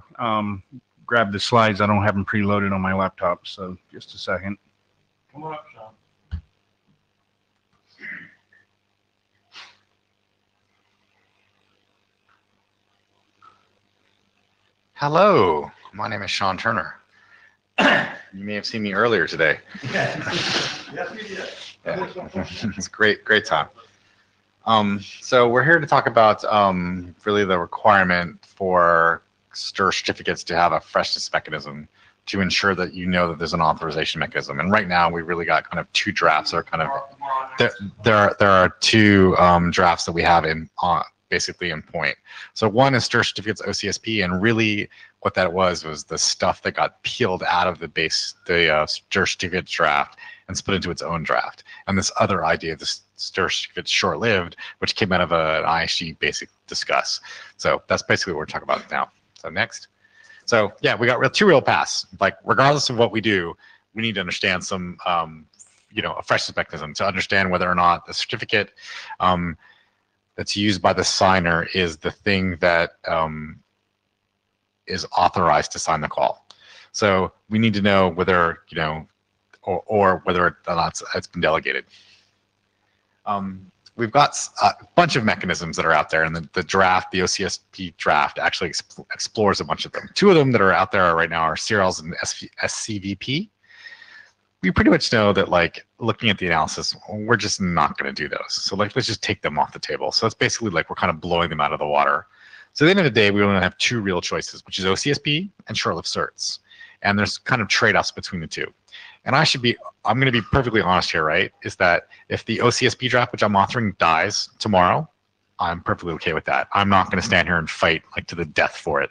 grab the slides. I don't have them preloaded on my laptop, so just a second. Come on up, Sean. Hello, my name is Sean Turner. You may have seen me earlier today. Yes, we did. Yeah. It's a great time. So we're here to talk about really the requirement for STIR certificates to have a freshness mechanism to ensure that that there's an authorization mechanism. And right now we really got kind of two drafts that are kind of there are two drafts that we have basically in point. So one is STIR certificates OCSP, and really what that was the stuff that got peeled out of the STIR certificates draft and split into its own draft. And this other idea, this STIR certificates short-lived, which came out of an ISG basic discuss. So that's basically what we're talking about now. So next. So yeah, we got two real paths. Like regardless of what we do, we need to understand some, a freshness mechanism to understand whether or not the certificate that's used by the signer is the thing that is authorized to sign the call. So we need to know whether, or whether or not it's been delegated. We've got a bunch of mechanisms that are out there, and the draft, the OCSP draft, actually explores a bunch of them. Two of them that are out there right now are CRLs and SCVP. We pretty much know that, like, looking at the analysis, we're just not going to do those. So, like, let's just take them off the table. So that's basically like we're kind of blowing them out of the water. So at the end of the day, we only have two real choices, which is OCSP and short-lived certs. And there's kind of trade-offs between the two. And I'm going to be perfectly honest here, right, is that if the OCSP draft, which I'm authoring, dies tomorrow, I'm perfectly okay with that. I'm not going to stand here and fight like to the death for it.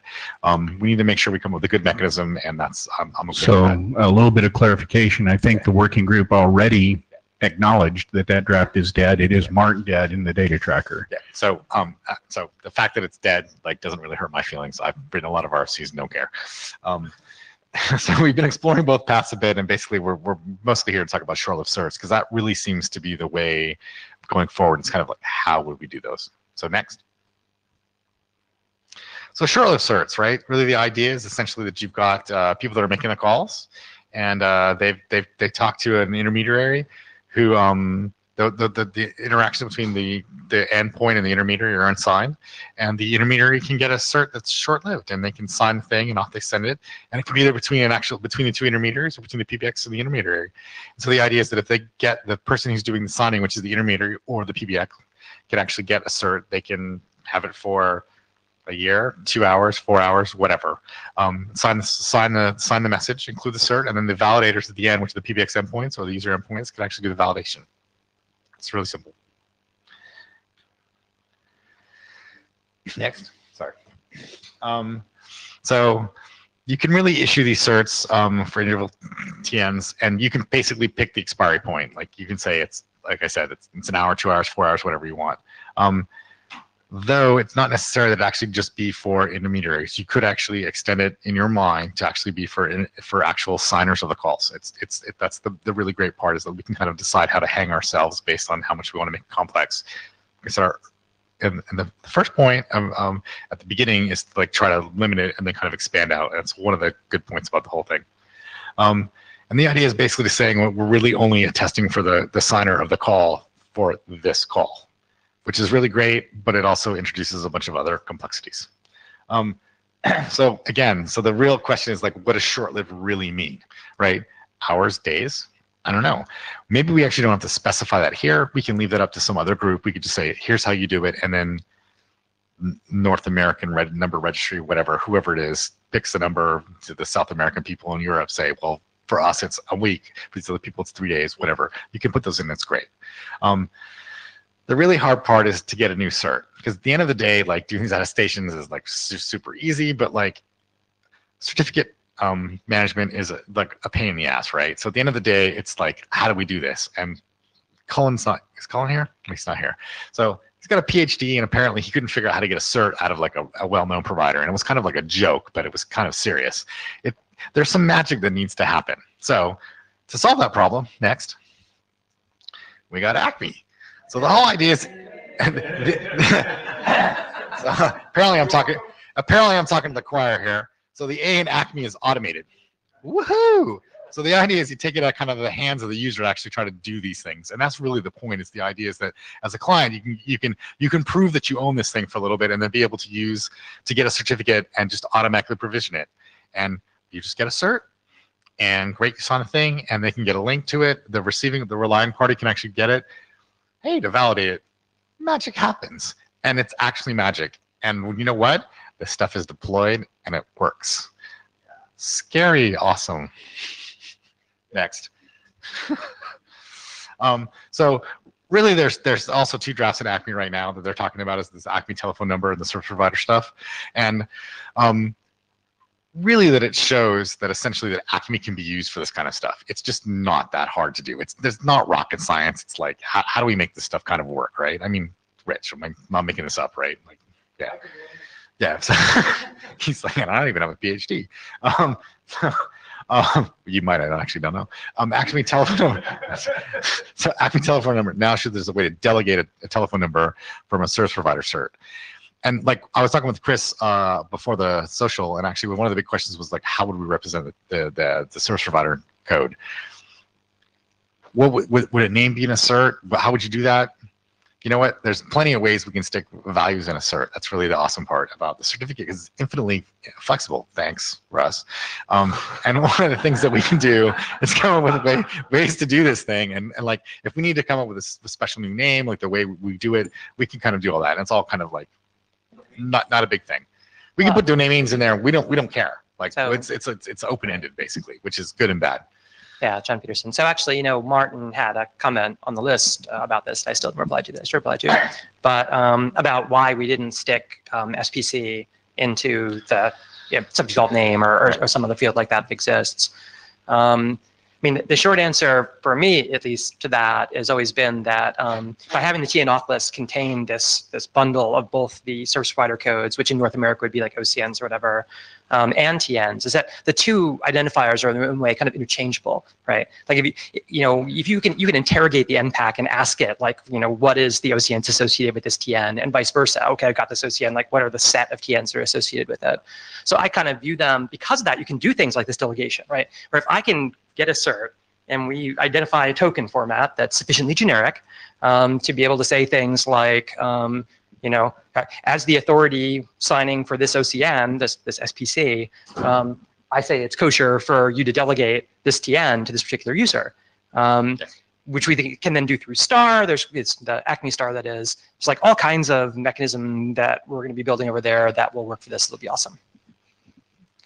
We need to make sure we come up with a good mechanism, and that's I'm okay so with that. A little bit of clarification. I think the working group already acknowledged that draft is dead. It is marked dead in the data tracker. Yeah. So so the fact that it's dead doesn't really hurt my feelings. I've written a lot of RFCs, don't care. So we've been exploring both paths a bit, and basically we're mostly here to talk about short-lived certs, because that really seems to be the way going forward. It's kind of like, how would we do those? So next. So short-lived certs, right? Really the idea is essentially that you've got people that are making the calls, and they've talked to an intermediary who the interaction between the endpoint and the intermediary are unsigned, and the intermediary can get a cert that's short-lived, and they can sign the thing and off they send it, and it can be either between the two intermediaries or between the PBX and the intermediary. And so the idea is that if they get the person who's doing the signing, which is the intermediary or the PBX, can actually get a cert, they can have it for a year, 2 hours, 4 hours, whatever. Sign the message, include the cert, and then the validators at the end, which are the PBX endpoints or the user endpoints, can actually do the validation. It's really simple. Next, sorry. So you can really issue these certs for individual TNs, and you can basically pick the expiry point. Like you can say it's, like I said, it's an hour, 2 hours, 4 hours, whatever you want. Though it's not necessary that it actually just be for intermediaries. You could actually extend it in your mind to actually be for actual signers of the calls. That's the really great part, is that we can kind of decide how to hang ourselves based on how much we want to make it complex. And the first point at the beginning is to like try to limit it and then kind of expand out. That's one of the good points about the whole thing. And the idea is basically saying we're really only attesting for the signer of the call for this call, which is really great, but it also introduces a bunch of other complexities. So the real question is like, what does short-lived really mean, right? Hours, days? I don't know. Maybe we actually don't have to specify that here. We can leave that up to some other group. We could just say, here's how you do it, and then North American number registry, whatever, whoever it is, picks the number to the South American people in Europe, say, well, for us it's a week, for these other people it's 3 days, whatever. You can put those in, that's great. The really hard part is to get a new cert, because at the end of the day, like doing these attestations is like super easy, but like certificate management is like a pain in the ass, right? So at the end of the day, it's like, how do we do this? And is Cullen here? He's not here. So he's got a PhD, and apparently he couldn't figure out how to get a cert out of like a well-known provider. And it was kind of like a joke, but it was kind of serious. There's some magic that needs to happen. So to solve that problem, next, we got Acme. So the whole idea is, so apparently I'm talking to the choir here. So the A in Acme is automated. Woohoo! So the idea is you take it out kind of the hands of the user to actually try to do these things, and that's really the point. Is the idea is that as a client, you can prove that you own this thing for a little bit, and then be able to get a certificate and just automatically provision it, and you just get a cert. And great, you sign a thing, and they can get a link to it. The relying party can actually get it. Hey, to validate it, magic happens, and it's actually magic. And you know what? This stuff is deployed and it works. Scary, awesome. Next. So really, there's also 2 drafts at Acme right now that they're talking about, is this Acme telephone number and the service provider stuff, and really that it shows that essentially that Acme can be used for this kind of stuff. It's just not that hard to do. There's not rocket science. It's like, how do we make this stuff kind of work, right? I mean, Rich, I'm not making this up, right? Like, yeah. Yeah. So he's like, I don't even have a PhD. You might, I actually don't know. Acme telephone number. So Acme telephone number now there's a way to delegate a telephone number from a service provider cert. And like I was talking with Chris before the social, and actually one of the big questions was like, how would we represent the service provider code? What would a name be in a cert? But how would you do that? You know what? There's plenty of ways we can stick values in a cert. That's really the awesome part about the certificate, is infinitely flexible. Thanks, Russ. And one of the things that we can do is come up with ways to do this thing. And like, if we need to come up with a special new name, like the way we do it, we can kind of do all that. And it's all kind of like not a big thing. We can put domains in there. We don't care. Like, so, it's open-ended basically, which is good and bad. Yeah, John Peterson. So actually, Martin had a comment on the list about this. I still haven't replied to this. But about why we didn't stick SPC into the subject default name or some other field like that exists. I mean, the short answer for me, at least, to that has always been that by having the TN auth list contain this bundle of both the service provider codes, which in North America would be like OCNs or whatever, and TNs, is that the 2 identifiers are in their own way kind of interchangeable, right? Like if you can interrogate the NPAC and ask it like, what is the OCNs associated with this TN, and vice versa. Okay, I've got this OCN, like what are the set of TNs that are associated with it? So I kind of view them, because of that, you can do things like this delegation, right? Where if I can get a cert and we identify a token format that's sufficiently generic to be able to say things like, you know, as the authority signing for this OCN, this SPC, I say it's kosher for you to delegate this TN to this particular user, which we think can then do through star. It's the Acme star that is. It's like all kinds of mechanism that we're going to be building over there that will work for this. It'll be awesome.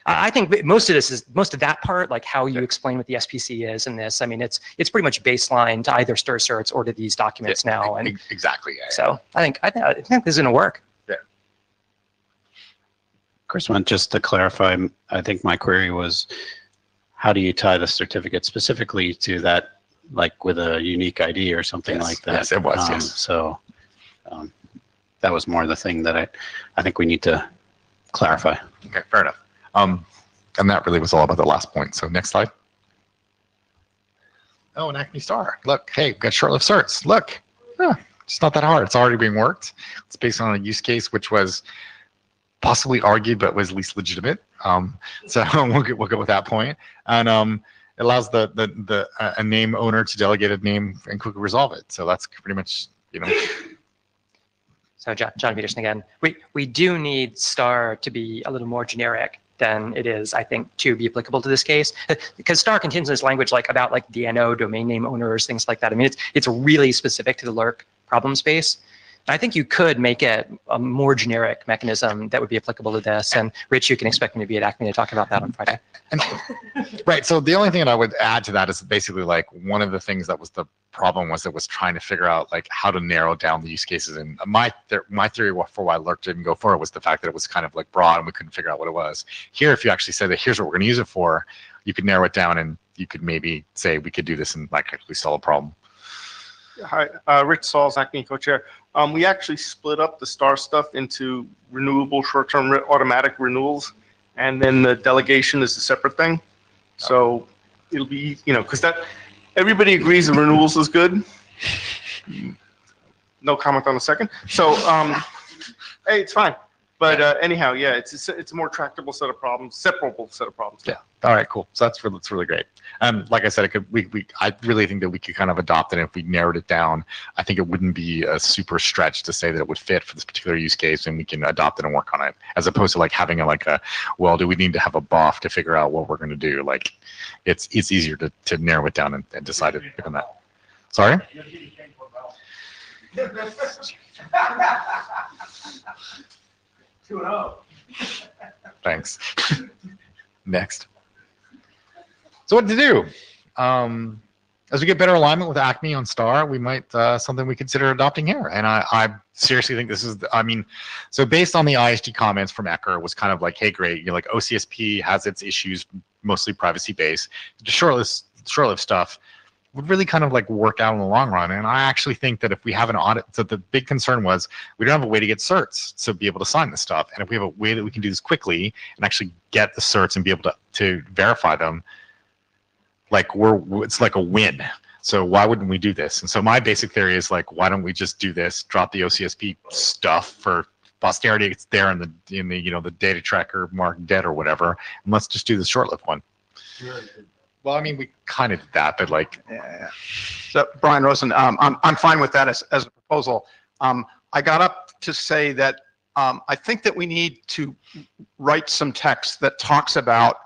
I think most of that part, like how you explain what the SPC is in this. I mean, it's pretty much baseline to either stir certs or to these documents now. And exactly. Yeah, so I think this is going to work. Chris, just to clarify, I think my query was, how do you tie the certificate specifically to that, like with a unique ID or something like that? Yes, it was, yes. So that was more the thing that I think we need to clarify. Okay, fair enough. And that really was all about the last point. So next slide. Oh, an Acme star. Look, hey, we've got short-lived certs. Look, it's not that hard. It's already being worked. It's based on a use case which was possibly argued, but was least legitimate. So we'll go with that point. And it allows a name owner to delegate a name and quickly resolve it. So that's pretty much, you know. So John Peterson again. We do need star to be a little more generic than it is, I think, to be applicable to this case, because star contains this language like about like DNO, domain name owners, things like that. I mean, it's really specific to the LURC problem space. I think you could make it a more generic mechanism that would be applicable to this. And Rich, you can expect me to be at Acme to talk about that on Friday. Right. So the only thing that I would add to that is basically like one of the things that was the problem was it was trying to figure out like how to narrow down the use cases. And my theory for why LURC didn't go for it was the fact that it was kind of like broad and we couldn't figure out what it was. Here, if you actually said that here's what we're going to use it for, you could narrow it down and you could maybe say we could do this and like actually solve a problem. Hi, Rich Sauls, Acme co-chair. We actually split up the star stuff into renewable short-term automatic renewals, and then the delegation is a separate thing. So it'll be, you know, because that everybody agrees the renewals is good. No comment on the second. So hey, it's fine. But anyhow, yeah, it's a more tractable set of problems, separable set of problems. Yeah. All right. Cool. So that's really great. Like I said, I really think that we could kind of adopt it. And if we narrowed it down, I think it wouldn't be a super stretch to say that it would fit for this particular use case, and we can adopt it and work on it, as opposed to like having well, do we need to have a BOF to figure out what we're going to do? Like, it's easier to narrow it down and decide it given that. Sorry. Thanks. Next. So what to do? As we get better alignment with Acme on star, we might something we consider adopting here. And I seriously think this is, so based on the ISG comments from Ecker, was kind of like, hey, great, you're like OCSP has its issues, mostly privacy based. The short-lived stuff would really kind of like work out in the long run. And I actually think that if we have an audit, so the big concern was we don't have a way to get certs to be able to sign this stuff. And if we have a way that we can do this quickly and actually get the certs and be able to verify them, like it's like a win. So why wouldn't we do this? And so my basic theory is like, why don't we just do this, drop the OCSP stuff for posterity, it's there in the the data tracker marked dead or whatever, and let's just do the short-lived one. Well, I mean, we kind of did that, but like. Yeah. So Brian Rosen, I'm fine with that as a proposal. I got up to say that I think that we need to write some text that talks about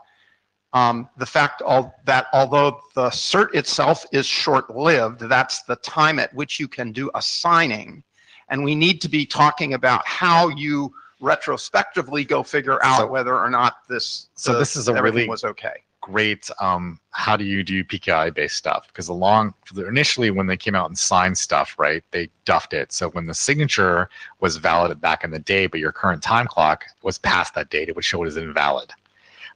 the fact that although the cert itself is short-lived, that's the time at which you can do a signing. And we need to be talking about how you retrospectively go figure out whether or not this is a really was okay. Great. How do you do PKI based stuff? Because initially when they came out and signed stuff, right, they duffed it. So when the signature was valid back in the day, but your current time clock was past that date, it would show it as invalid.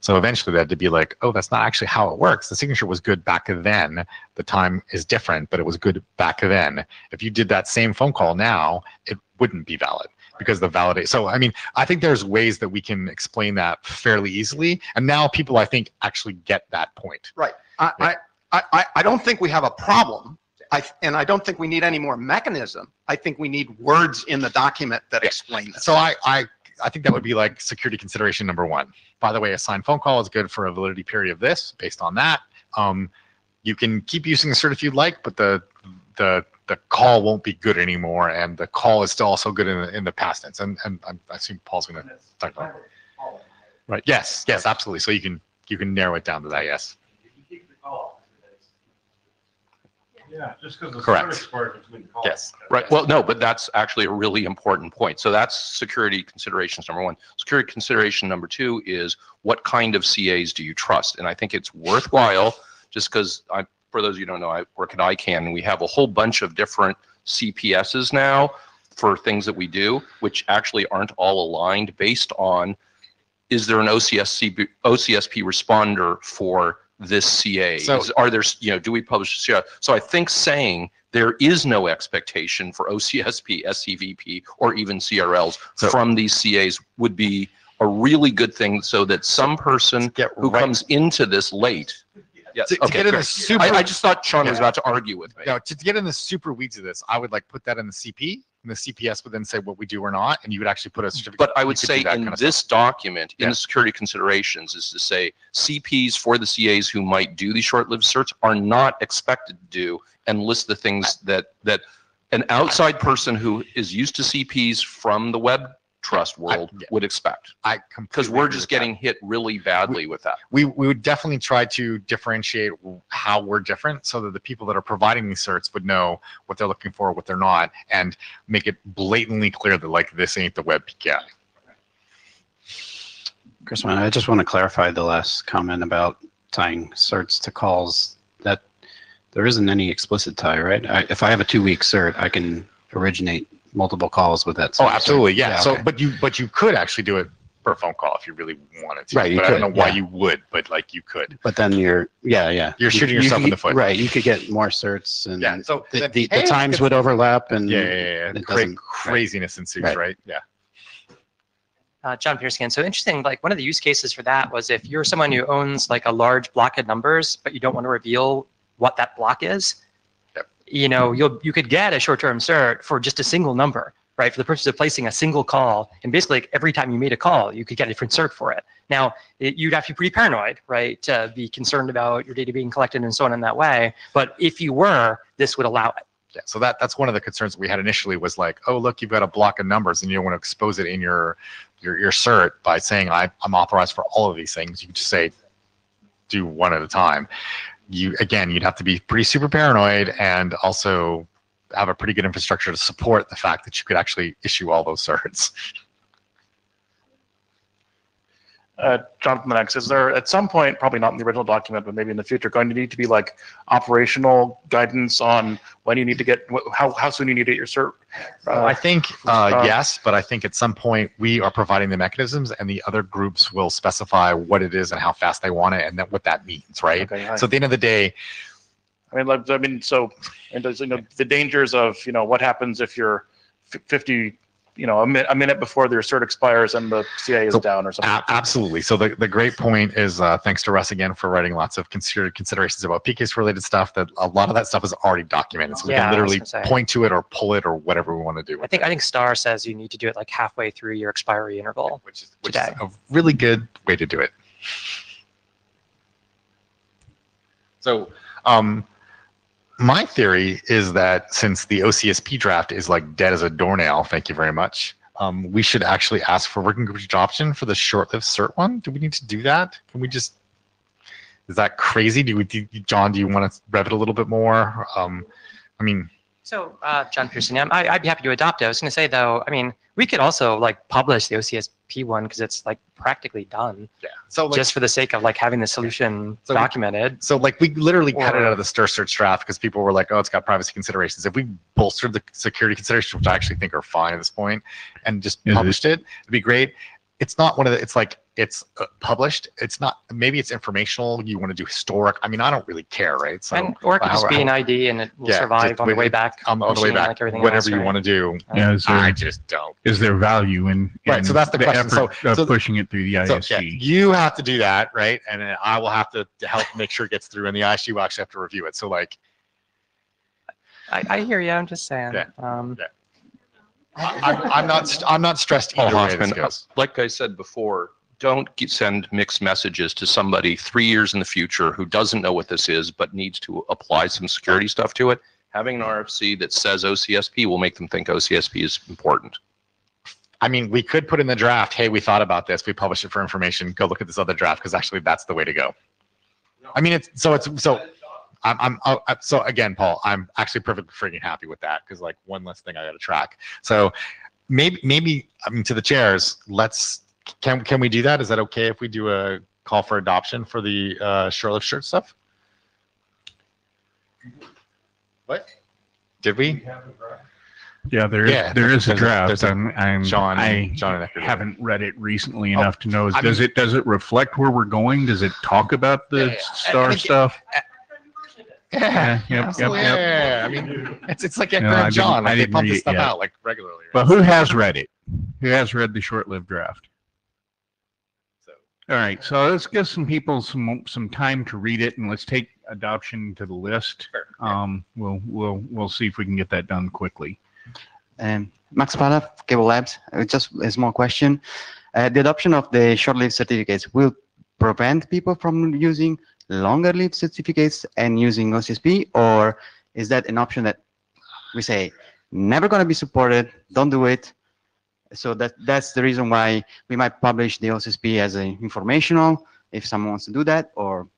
So eventually they had to be like, oh, that's not actually how it works. The signature was good back then. The time is different, but it was good back then. If you did that same phone call now, it wouldn't be valid. Because the validate. So, I mean, I think there's ways that we can explain that fairly easily. And now people, I think, actually get that point. Right. I don't think we have a problem. And I don't think we need any more mechanism. I think we need words in the document that explain this. So I think that would be like security consideration number one. By the way, a signed phone call is good for a validity period of this based on that. you can keep using the cert if you'd like, but the call won't be good anymore, and the call is still also good in the past tense. And I assume Paul's going to talk about it. Right. Yes. Yes. Absolutely. So you can narrow it down to that. Yes. Yeah, just because the Correct. cert expired between calls. Yes. Right. Well, no, but that's actually a really important point. So that's security considerations number one. Security consideration number two is what kind of CAs do you trust? And I think it's worthwhile, just because for those of you who don't know, I work at ICANN, and we have a whole bunch of different CPSs now for things that we do, which actually aren't all aligned based on, is there an OCSP responder for this CA? So- Are there, do we publish CA? So I think saying there is no expectation for OCSP, SCVP, or even CRLs from these CAs would be a really good thing, so that some person who comes into this late. Yes. To Okay. get in the great. super, I just thought Sean was about to argue with me. No, to get in the super weeds of this, I would like put that in the CP, and the CPS would then say what we do or not, and you would actually put a certificate. But I you would could say do that in kind of this stuff. document, in Yeah. the security considerations, is to say CPs for the CAs who might do these short-lived certs are not expected to do, and list the things that an outside person who is used to CPs from the web trust world would expect. Because we're just getting hit really badly with that. We would definitely try to differentiate how we're different, so that the people that are providing these certs would know what they're looking for, what they're not, and make it blatantly clear that like this ain't the web PKI. Chris, I just want to clarify the last comment about tying certs to calls. That there isn't any explicit tie, right? If I have a 2-week cert, I can originate multiple calls with that. Oh, absolutely, yeah. So, okay. but you could actually do it per phone call if you really wanted to. Right, you But I don't know could, why yeah. you would, but like you could. But then you're shooting yourself in the foot. Right, you could get more certs, and Yeah, so the times would overlap, and yeah. it Cra- doesn't- craziness ensues, Right. right? Yeah. John Pierce again. So interesting, like one of the use cases for that was if you're someone who owns like a large block of numbers, but you don't want to reveal what that block is, you could get a short-term cert for just a single number, right? For the purpose of placing a single call. And basically like, every time you made a call, you could get a different cert for it. Now, you'd have to be pretty paranoid, right? To be concerned about your data being collected and so on in that way. But if you were, this would allow it. Yeah, so that's one of the concerns we had initially was like, oh, look, you've got a block of numbers and you don't want to expose it in your cert by saying I'm authorized for all of these things. You can just say, do one at a time. You'd have to be pretty super paranoid and also have a pretty good infrastructure to support the fact that you could actually issue all those certs. Jonathan, the next, is there at some point, probably not in the original document, but maybe in the future, going to need to be like operational guidance on when you need to get, how soon you need to get your cert? I think yes, but I think at some point we are providing the mechanisms and the other groups will specify what it is and how fast they want it and then what that means, right? Okay, so at the end of the day, the dangers of, what happens if you're 50, a minute before their cert expires and the CA is down or something. Absolutely. So the great point is, thanks to Russ again for writing lots of considerations about PKs related stuff, that a lot of that stuff is already documented. So we can literally point to it or pull it or whatever we want to do. I think STAR says you need to do it like halfway through your expiry interval, which is a really good way to do it. So, my theory is that since the OCSP draft is like dead as a doornail, thank you very much, we should actually ask for working group adoption for the short-lived cert one. Do we need to do that? Can we just, is that crazy? John, do you want to rev it a little bit more? So, John Pearson, I'd be happy to adopt it. I was going to say, though, we could also like publish the OCSP one because it's like practically done. Yeah. So just for the sake of like having the solution documented. We literally cut it out of the stir search draft because people were like, oh, it's got privacy considerations. If we bolstered the security considerations, which I actually think are fine at this point, and just published it, it'd be great. It's not one of the, it's like, it's published. It's not, maybe it's informational. You want to do historic. I don't really care, right? So, or it could just be an ID and it will survive on the way back. On the way back, like whatever else, you want to do. Yeah, I just don't. Is there value in right? So that's the question. Effort of pushing it through the ISG. You have to do that, right? And then I will have to help make sure it gets through, and the ISG will actually have to review it. So like, I hear you. I'm just saying. I'm not stressed either way this goes. Like I said before, send mixed messages to somebody 3 years in the future who doesn't know what this is but needs to apply some security stuff to it. Having an RFC that says OCSP will make them think OCSP is important. I mean, we could put in the draft, hey, we thought about this, we published it for information, go look at this other draft, because actually that's the way to go. I mean, so again, Paul, I'm actually perfectly freaking happy with that, because like one less thing I got to track. So maybe I mean, to the chairs, can we do that? Is that okay if we do a call for adoption for the short-lived shirt stuff? What? Did we? Yeah, there is a draft. I John and Ecker haven't read it recently enough to know. Does it reflect where we're going? Does it talk about the star stuff? Yeah, yep. I mean, it's like Ecker and John. Like, they pump this stuff out like regularly. Right? But who has read it? Who has read the short-lived draft? All right, so let's give some people some time to read it, and let's take adoption to the list. Sure. We'll see if we can get that done quickly. Max Pala, Cable Labs. Just a small question. The adoption of the short-lived certificates will prevent people from using longer-lived certificates and using OCSP, or is that an option that we say never going to be supported? Don't do it. So that's the reason why we might publish the OCSP as an informational, if someone wants to do that, or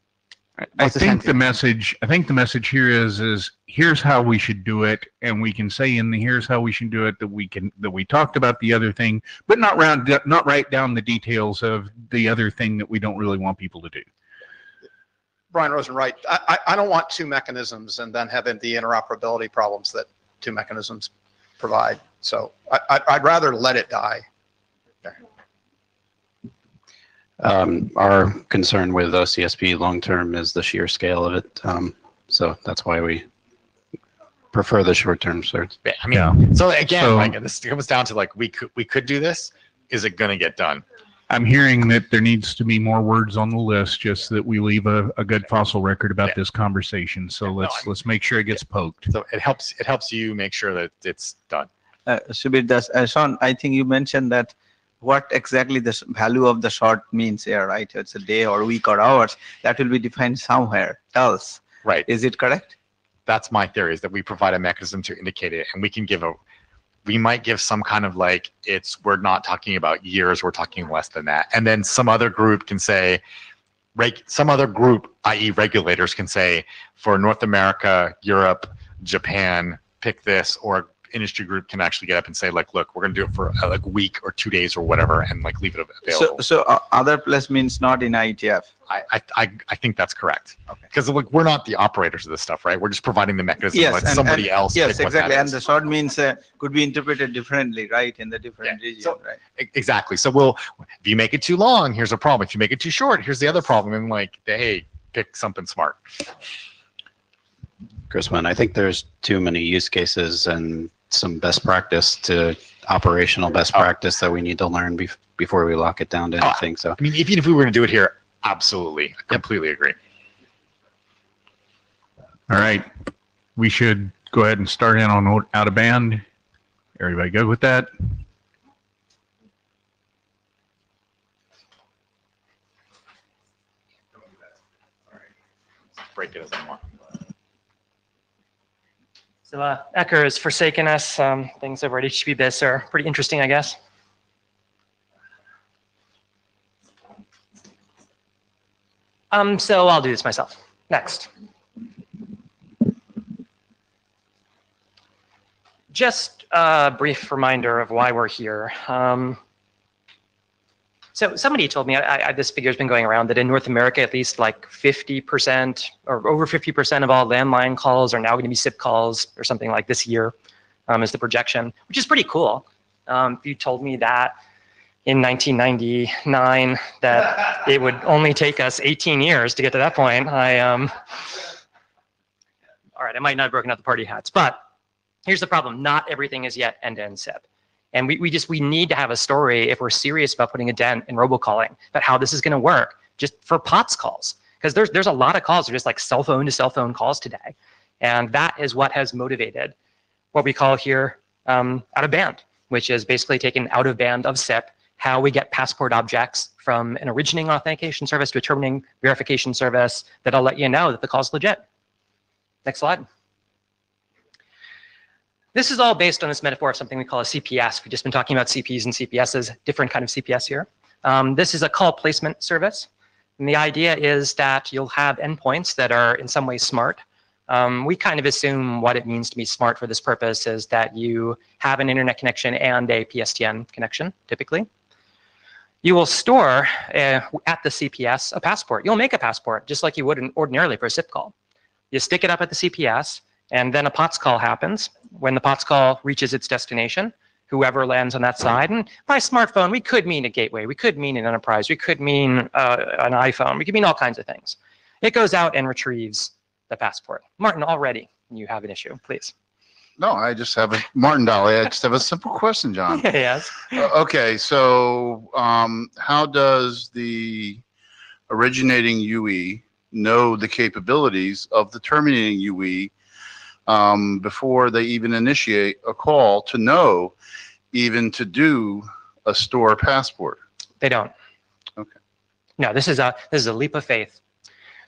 I think the message here is here's how we should do it, and we can say in the here's how we should do it that we talked about the other thing, but not write down the details of the other thing that we don't really want people to do. Brian Rosenwright, I don't want two mechanisms and then having the interoperability problems that two mechanisms provide. So I'd rather let it die. Our concern with OCSP long-term is the sheer scale of it. So that's why we prefer the short-term certs. Yeah, I mean, so again, like this comes down to like we could do this. Is it going to get done? I'm hearing that there needs to be more words on the list, just so that we leave a good fossil record about this conversation. So let's make sure it gets poked. So it helps you make sure that it's done. Subir, Sean, I think you mentioned that what exactly the value of the short means here, right? It's a day or week or hours. That will be defined somewhere else. Right. Is it correct? That's my theory, is that we provide a mechanism to indicate it, and we might give some kind of like, we're not talking about years, we're talking less than that. And then some other group can say, some other group, i.e. regulators, can say, for North America, Europe, Japan, pick this, or industry group can actually get up and say, like, look, we're going to do it for like a week or 2 days or whatever, and like leave it available. So other plus means not in IETF. I think that's correct. Okay. Because like we're not the operators of this stuff, right? We're just providing the mechanism. Yes, let somebody else. Yes, pick exactly. What that and is. the short means could be interpreted differently, right, in the different region, so, right? Exactly. So if you make it too long, here's a problem. If you make it too short, here's the other problem. And like, hey, pick something smart. Chrisman, I think there's too many use cases and some best practice to operational best practice that we need to learn before we lock it down to anything. So I mean, even if we were going to do it here, absolutely, I completely agree. All right, we should go ahead and start in on out of band. Everybody good with that? Break it as I want. So Ecker has forsaken us. Things over at HTTP BIS are pretty interesting, I guess. So I'll do this myself. Next. Just a brief reminder of why we're here. So somebody told me, this figure's been going around, that in North America, at least like 50% or over 50% of all landline calls are now going to be SIP calls or something like this year is the projection, which is pretty cool. If you told me that in 1999, that it would only take us 18 years to get to that point, all right, I might not have broken out the party hats, but here's the problem. Not everything is yet end-to-end SIP. And we need to have a story, if we're serious about putting a dent in robocalling, about how this is going to work just for POTS calls. Because there's a lot of calls that are just like cell phone to cell phone calls today. And that is what has motivated what we call here out of band, which is basically taking out of band of SIP, how we get passport objects from an originating authentication service to a terminating verification service that'll let you know that the call's legit. Next slide. This is all based on this metaphor of something we call a CPS. We've just been talking about CPs and CPSs, different kind of CPS here. This is a call placement service. And the idea is that you'll have endpoints that are in some way smart. We kind of assume what it means to be smart for this purpose is that you have an internet connection and a PSTN connection, typically. You will store at the CPS a passport. You'll make a passport just like you would ordinarily for a SIP call. You stick it up at the CPS, and then a POTS call happens. When the POTS call reaches its destination, whoever lands on that side, and by smartphone, we could mean a gateway, we could mean an enterprise, we could mean an iPhone, we could mean all kinds of things. It goes out and retrieves the passport. Martin, already you have an issue, please. No, I just have a, Martin Dolly, I just have a simple question, John. Yes. Okay, so how does the originating UE know the capabilities of the terminating UE before they even initiate a call to know even to do a store passport? They don't. Okay. No, this is a leap of faith.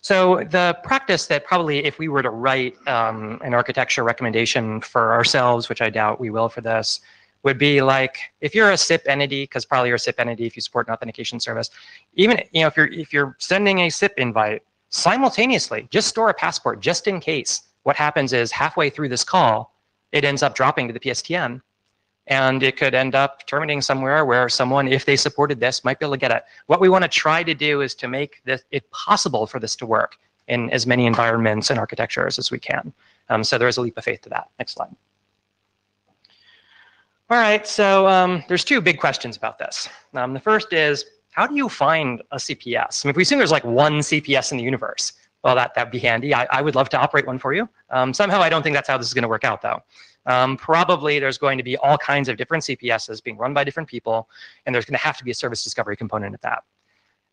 So the practice that probably if we were to write an architecture recommendation for ourselves, which I doubt we will for this, would be like if you're a SIP entity, because probably you're a SIP entity if you support an authentication service, even if you're sending a SIP invite, simultaneously just store a passport just in case. What happens is halfway through this call, it ends up dropping to the PSTN. And it could end up terminating somewhere where someone, if they supported this, might be able to get it. What we want to try to do is to make it possible for this to work in as many environments and architectures as we can. So there is a leap of faith to that. Next slide. All right, so there's two big questions about this. The first is, how do you find a CPS? I mean, if we assume there's like one CPS in the universe, well, that'd be handy. I would love to operate one for you. Somehow I don't think that's how this is going to work out, though. Probably there's going to be all kinds of different CPSs being run by different people, and there's going to have to be a service discovery component of that.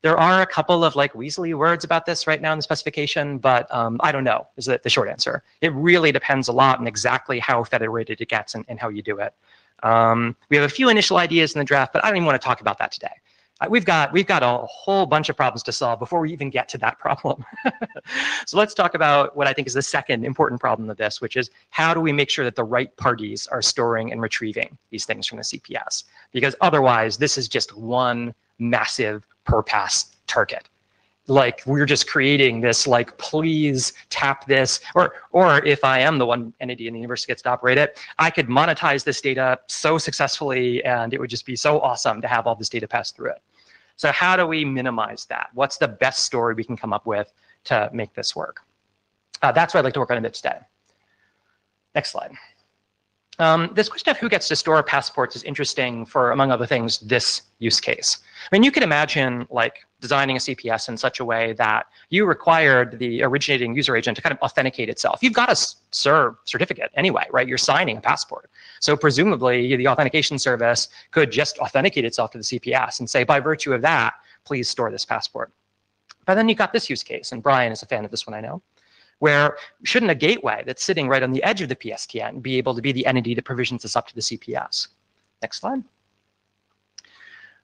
There are a couple of like weaselly words about this right now in the specification, but I don't know is the short answer. It really depends a lot on exactly how federated it gets and how you do it. We have a few initial ideas in the draft, but I don't even want to talk about that today. We've got a whole bunch of problems to solve before we even get to that problem. So let's talk about what I think is the second important problem of this, which is how do we make sure that the right parties are storing and retrieving these things from the CPS? Because otherwise, this is just one massive per pass target. Like we're just creating this like, please tap this, or if I am the one entity in the universe that gets to operate it, I could monetize this data so successfully and it would just be so awesome to have all this data pass through it. So how do we minimize that? What's the best story we can come up with to make this work? That's what I'd like to work on a bit today. Next slide. This question of who gets to store passports is interesting for, among other things, this use case. I mean, you could imagine like designing a CPS in such a way that you required the originating user agent to kind of authenticate itself. You've got a certificate anyway, right? You're signing a passport. So presumably the authentication service could just authenticate itself to the CPS and say, by virtue of that, please store this passport. But then you got this use case, and Brian is a fan of this one, I know, where shouldn't a gateway that's sitting right on the edge of the PSTN be able to be the entity that provisions this up to the CPS? Next slide.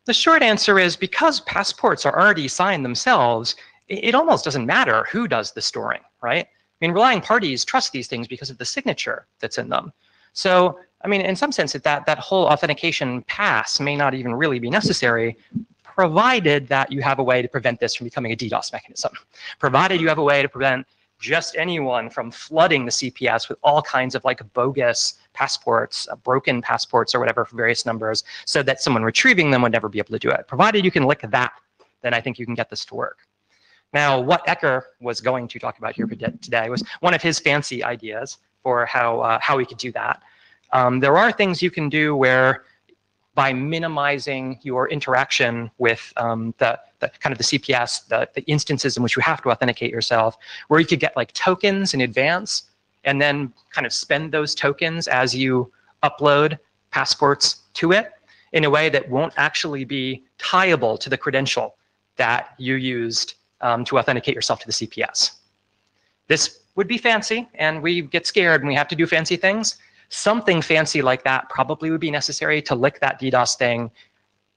The short answer is because passports are already signed themselves, it almost doesn't matter who does the storing, right? I mean, relying parties trust these things because of the signature that's in them. So, I mean, in some sense, that whole authentication pass may not even really be necessary, provided that you have a way to prevent this from becoming a DDoS mechanism, provided you have a way to prevent just anyone from flooding the CPS with all kinds of like bogus passports, broken passports or whatever for various numbers, so that someone retrieving them would never be able to do it. Provided you can lick that, then I think you can get this to work. Now, what Ecker was going to talk about here today was one of his fancy ideas for how we could do that. There are things you can do where by minimizing your interaction with the kind of the CPS, the instances in which you have to authenticate yourself, where you could get like tokens in advance and then kind of spend those tokens as you upload passports to it in a way that won't actually be tieable to the credential that you used to authenticate yourself to the CPS. This would be fancy, and we get scared when we have to do fancy things. Something fancy like that probably would be necessary to lick that DDoS thing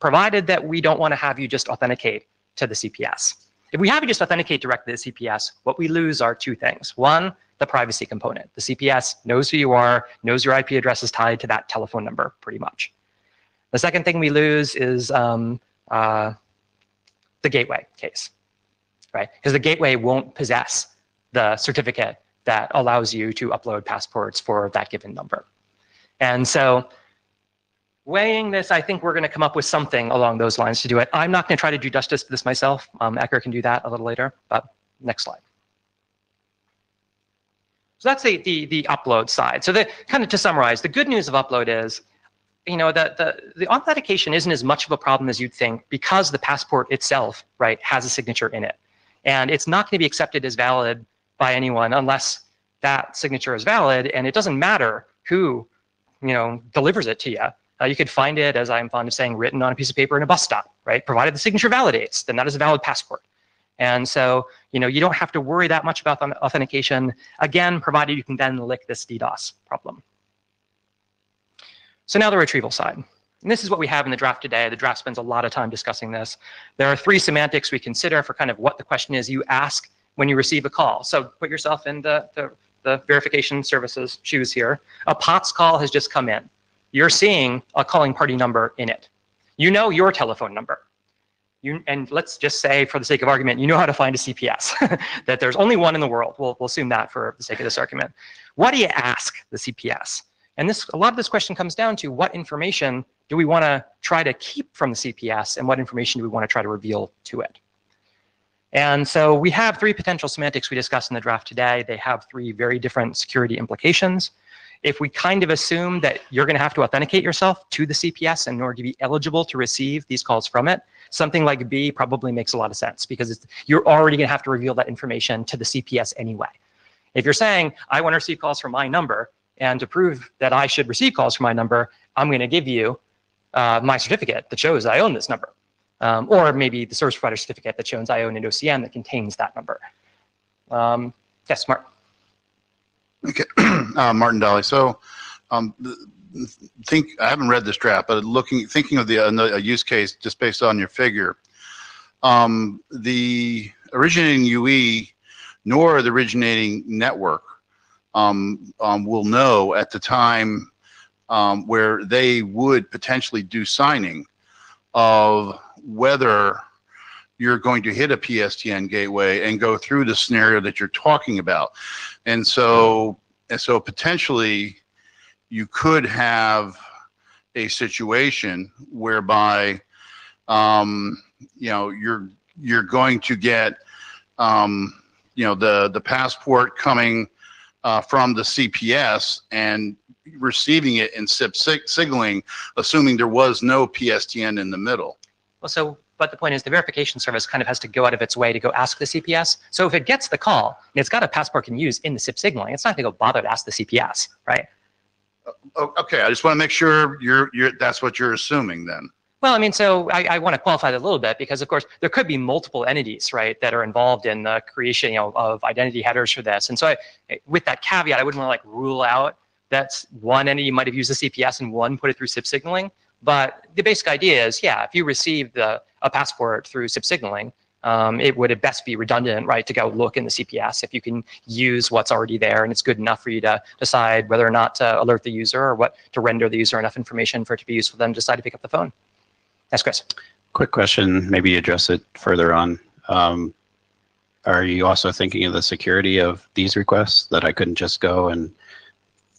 provided that we don't want to have you just authenticate to the CPS. If we have you just authenticate directly to the CPS, what we lose are two things. One, the privacy component. The CPS knows who you are, knows your IP address is tied to that telephone number, pretty much. The second thing we lose is the gateway case, right? Because the gateway won't possess the certificate that allows you to upload passports for that given number. And so weighing this, I think we're going to come up with something along those lines to do it. I'm not going to try to do justice to this myself. Ecker can do that a little later, but next slide. So that's the upload side. So kind of to summarize, the good news of upload is, you know, the authentication isn't as much of a problem as you'd think because the passport itself, right, has a signature in it. And it's not going to be accepted as valid by anyone unless that signature is valid, and it doesn't matter who, you know, delivers it to you. You could find it, as I'm fond of saying, written on a piece of paper in a bus stop, right? Provided the signature validates, then that is a valid passport. And so, you know, you don't have to worry that much about authentication, again, provided you can then lick this DDoS problem. So now the retrieval side. And this is what we have in the draft today. The draft spends a lot of time discussing this. There are three semantics we consider for kind of what the question is you ask when you receive a call. So put yourself in the verification services shoes here. A POTS call has just come in. You're seeing a calling party number in it. You know your telephone number. And let's just say, for the sake of argument, you know how to find a CPS, that there's only one in the world. We'll assume that for the sake of this argument. What do you ask the CPS? And a lot of this question comes down to what information do we want to try to keep from the CPS and what information do we want to try to reveal to it? And so we have three potential semantics we discussed in the draft today. They have three very different security implications. If we kind of assume that you're going to have to authenticate yourself to the CPS in order to be eligible to receive these calls from it, something like B probably makes a lot of sense because you're already going to have to reveal that information to the CPS anyway. If you're saying, I want to receive calls from my number, and to prove that I should receive calls from my number, I'm going to give you my certificate that shows I own this number. Or maybe the service provider certificate that shows I own an OCN that contains that number. Yes, Mark. Okay, Martin Dolly. So, I haven't read this draft, but thinking of a use case just based on your figure, the originating UE nor the originating network will know at the time where they would potentially do signing of whether you're going to hit a PSTN gateway and go through the scenario that you're talking about. And so potentially you could have a situation whereby, you know, you're going to get, you know, the passport coming from the CPS and receiving it in SIP signaling, assuming there was no PSTN in the middle. Well, but the point is the verification service kind of has to go out of its way to go ask the CPS. So if it gets the call and it's got a passport can use in the SIP signaling, it's not going to go bother to ask the CPS, right? Okay, I just want to make sure that's what you're assuming then. Well, I mean, so I want to qualify that a little bit because, of course, there could be multiple entities, right, that are involved in the creation, you know, of identity headers for this. And so with that caveat, I wouldn't want to like rule out that one entity might have used the CPS and one put it through SIP signaling. But the basic idea is, yeah, if you received a passport through SIP signaling, it would at best be redundant, right, to go look in the CPS if you can use what's already there and it's good enough for you to decide whether or not to alert the user or what to render the user enough information for it to be useful for them to decide to pick up the phone. That's Chris. Quick question, maybe address it further on. Are you also thinking of the security of these requests, that I couldn't just go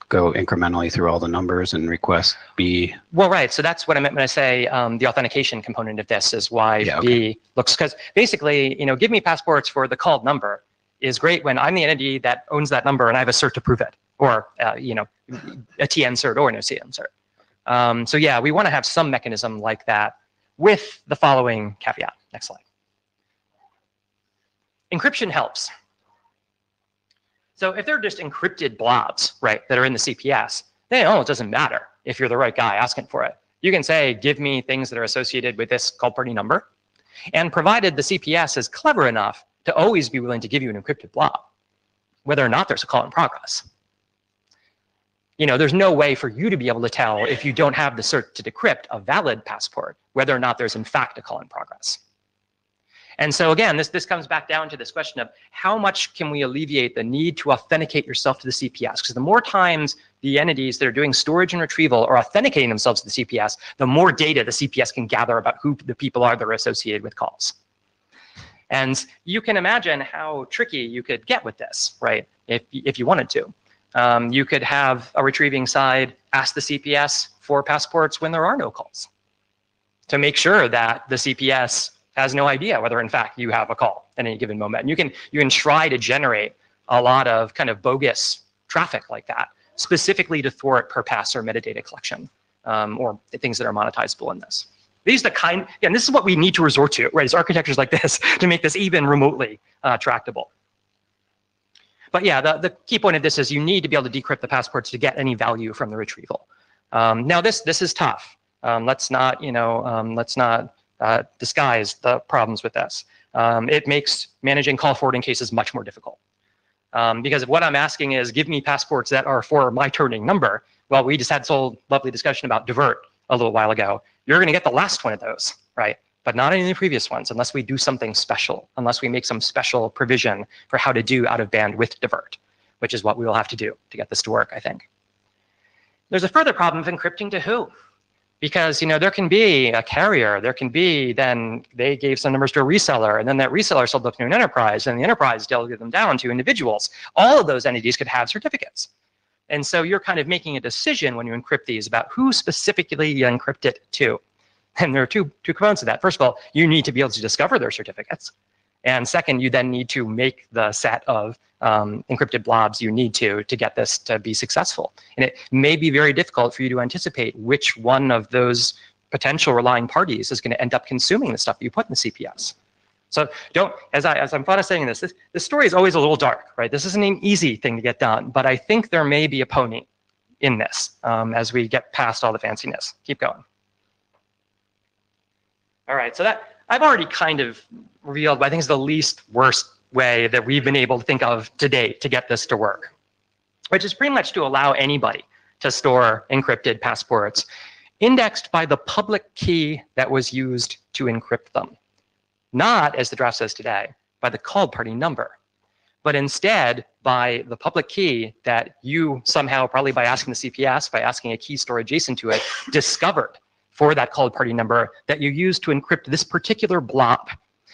incrementally through all the numbers and request B? Well, right. So that's what I meant when I say the authentication component of this is why B looks, because basically, you know, give me passports for the called number is great when I'm the entity that owns that number and I have a cert to prove it, or, you know, a TN cert or an OCN cert. So yeah, we want to have some mechanism like that with the following caveat. Next slide. Encryption helps. So if they're just encrypted blobs, right, that are in the CPS, then it doesn't matter if you're the right guy asking for it. You can say, give me things that are associated with this call party number. And provided the CPS is clever enough to always be willing to give you an encrypted blob, whether or not there's a call in progress. there's no way for you to be able to tell if you don't have the cert to decrypt a valid passport, whether or not there's in fact a call in progress. And so again, this comes back down to this question of how much can we alleviate the need to authenticate yourself to the CPS? Because the more times the entities that are doing storage and retrieval are authenticating themselves to the CPS, the more data the CPS can gather about who the people are that are associated with calls. And you can imagine how tricky you could get with this, right? If you wanted to. You could have a retrieving side ask the CPS for passports when there are no calls to make sure that the CPS has no idea whether in fact you have a call at any given moment. And you can try to generate a lot of kind of bogus traffic like that, specifically to thwart per pass or metadata collection, or things that are monetizable in this. These are the kind, and this is what we need to resort to, right? Is architectures like this to make this even remotely tractable. But yeah, the key point of this is you need to be able to decrypt the passports to get any value from the retrieval. Now this is tough. Let's not disguise the problems with this. It makes managing call forwarding cases much more difficult. Because if what I'm asking is give me passports that are for my turning number, well, we just had this whole lovely discussion about divert a little while ago. You're going to get the last one of those, right? But not any of the previous ones unless we do something special, unless we make some special provision for how to do out of band with divert, which is what we will have to do to get this to work, I think. There's a further problem of encrypting to who? Because there can be a carrier, there can be then they gave some numbers to a reseller, and then that reseller sold them to an enterprise, and the enterprise delegated them down to individuals. All of those entities could have certificates. And so you're kind of making a decision when you encrypt these about who specifically you encrypt it to. And there are two components of that. First of all, you need to be able to discover their certificates. And second, you then need to make the set of encrypted blobs you need to get this to be successful. And it may be very difficult for you to anticipate which one of those potential relying parties is going to end up consuming the stuff you put in the CPS. So as I'm fond of saying this story is always a little dark, right? This isn't an easy thing to get done, but I think there may be a pony in this as we get past all the fanciness. Keep going. All right, so that I've already kind of revealed what I think is the least worst way that we've been able to think of to date to get this to work, which is pretty much to allow anybody to store encrypted passports indexed by the public key that was used to encrypt them. Not, as the draft says today, by the called party number, but instead by the public key that you somehow, probably by asking the CPS, by asking a key store adjacent to it, discovered for that called party number that you use to encrypt this particular blob.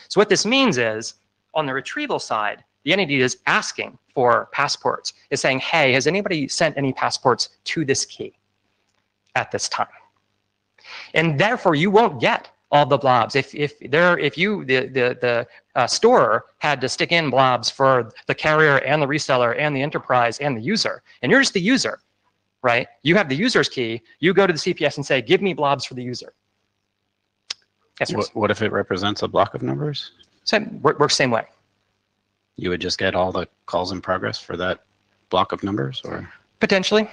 So what this means is, on the retrieval side, the entity is asking for passports, is saying, hey, has anybody sent any passports to this key at this time? And therefore, you won't get all the blobs. If the store had to stick in blobs for the carrier and the reseller and the enterprise and the user, and you're just the user, right? You have the user's key. You go to the CPS and say, give me blobs for the user. Yes, What if it represents a block of numbers? Works same way. You would just get all the calls in progress for that block of numbers, or? Potentially.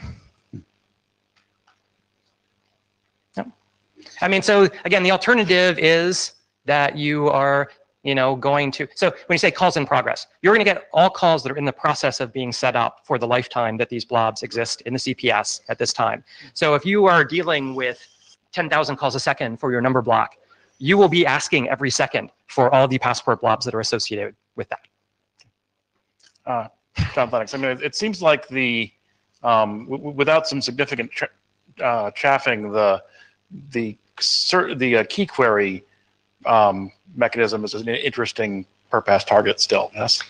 Yep. I mean, so again, the alternative is that you are, going to, so when you say calls in progress, you're going to get all calls that are in the process of being set up for the lifetime that these blobs exist in the CPS at this time. So if you are dealing with 10,000 calls a second for your number block, you will be asking every second for all the passport blobs that are associated with that. John, thanks. I mean, it seems like without some significant chaffing, the key query mechanism is an interesting per pass target still. Yes.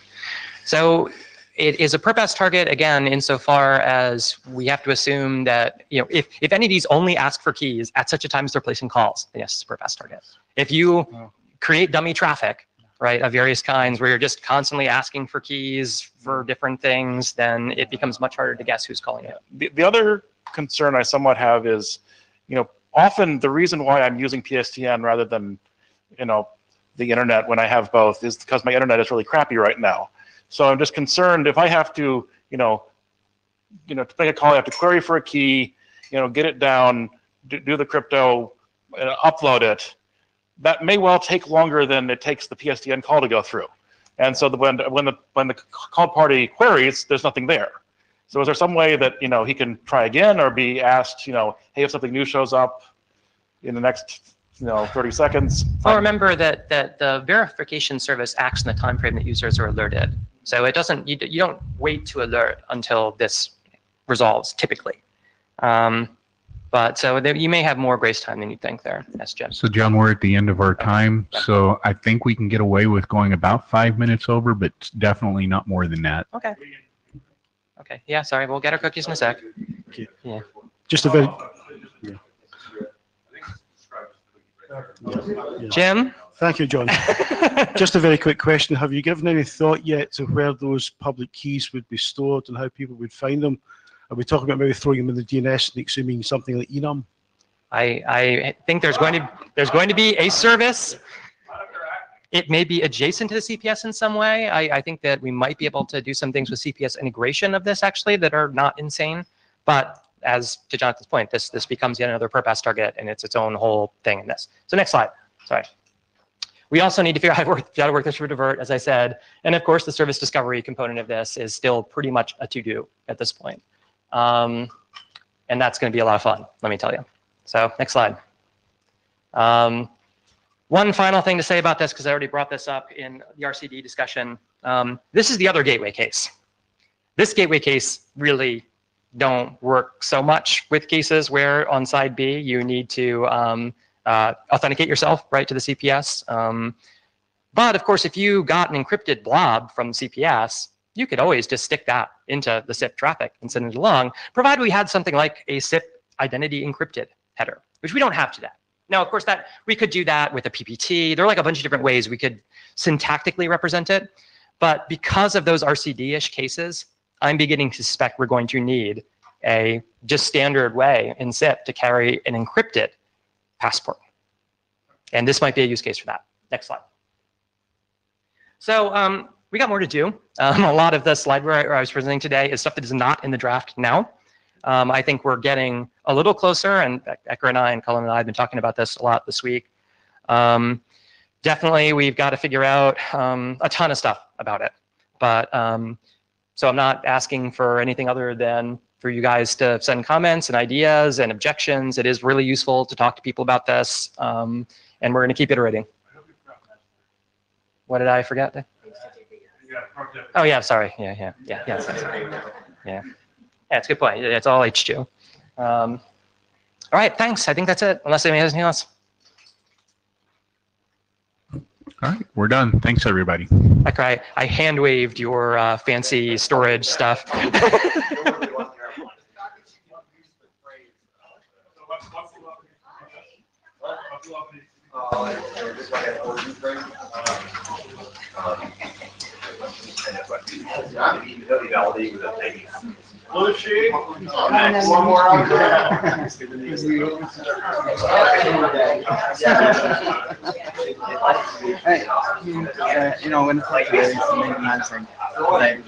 So it is a per pass target again, insofar as we have to assume that if entities only ask for keys at such a time as they're placing calls, then yes, it's a per pass target. If you create dummy traffic, right, of various kinds, where you're just constantly asking for keys for different things, then it becomes much harder to guess who's calling it. The other concern I somewhat have is, often the reason why I'm using PSTN rather than, the internet when I have both is because my internet is really crappy right now. So I'm just concerned if I have to, to make a call, I have to query for a key, get it down, do the crypto, upload it. That may well take longer than it takes the PSTN call to go through. And so when the called party queries, there's nothing there. So is there some way that, he can try again or be asked, hey, if something new shows up in the next, 30 seconds? Well, remember that the verification service acts in the time frame that users are alerted. So it doesn't, you don't wait to alert until this resolves typically. But so you may have more grace time than you think there. That's Jim. So John, we're at the end of our time. So I think we can get away with going about 5 minutes over, but definitely not more than that. Okay. Okay. Yeah. Sorry. We'll get our cookies in a sec. Okay. Yeah. Just a very. Jim? Thank you, John. Just a very quick question. Have you given any thought yet to where those public keys would be stored and how people would find them? Are we talking about maybe throwing them in the DNS and assuming something like enum? I think there's going to be a service. It may be adjacent to the CPS in some way. I think that we might be able to do some things with CPS integration of this actually that are not insane. But as to Jonathan's point, this becomes yet another purpose target, and it's its own whole thing in this. So next slide. Sorry. We also need to figure out how to work this through divert, as I said. And of course, the service discovery component of this is still pretty much a to-do at this point. And that's going to be a lot of fun, let me tell you. So next slide. One final thing to say about this, because I already brought this up in the RCD discussion. This is the other gateway case. This gateway case really don't work so much with cases where on side B you need to authenticate yourself right to the CPS. But of course, if you got an encrypted blob from CPS, you could always just stick that into the SIP traffic and send it along, provided we had something like a SIP identity encrypted header, which we don't have today. Now, of course, that we could do that with a PPT. There are like a bunch of different ways we could syntactically represent it. But because of those RCD-ish cases, I'm beginning to suspect we're going to need a just standard way in SIP to carry an encrypted passport. And this might be a use case for that. Next slide. So we got more to do. A lot of the slide where I was presenting today is stuff that is not in the draft now. I think we're getting a little closer, and Ecker and I and Cullen and I have been talking about this a lot this week. Definitely, we've got to figure out a ton of stuff about it. But so I'm not asking for anything other than for you guys to send comments and ideas and objections. It is really useful to talk to people about this, and we're going to keep iterating. What did I forget? Oh yeah, sorry. Yeah. Yeah, it's a good point. It's all H2. All right, thanks. I think that's it, unless anybody has anything else. All right, we're done. Thanks, everybody. Okay, I hand waved your fancy storage stuff. One more out there. Hey, you know, when it's like very enhancing, like,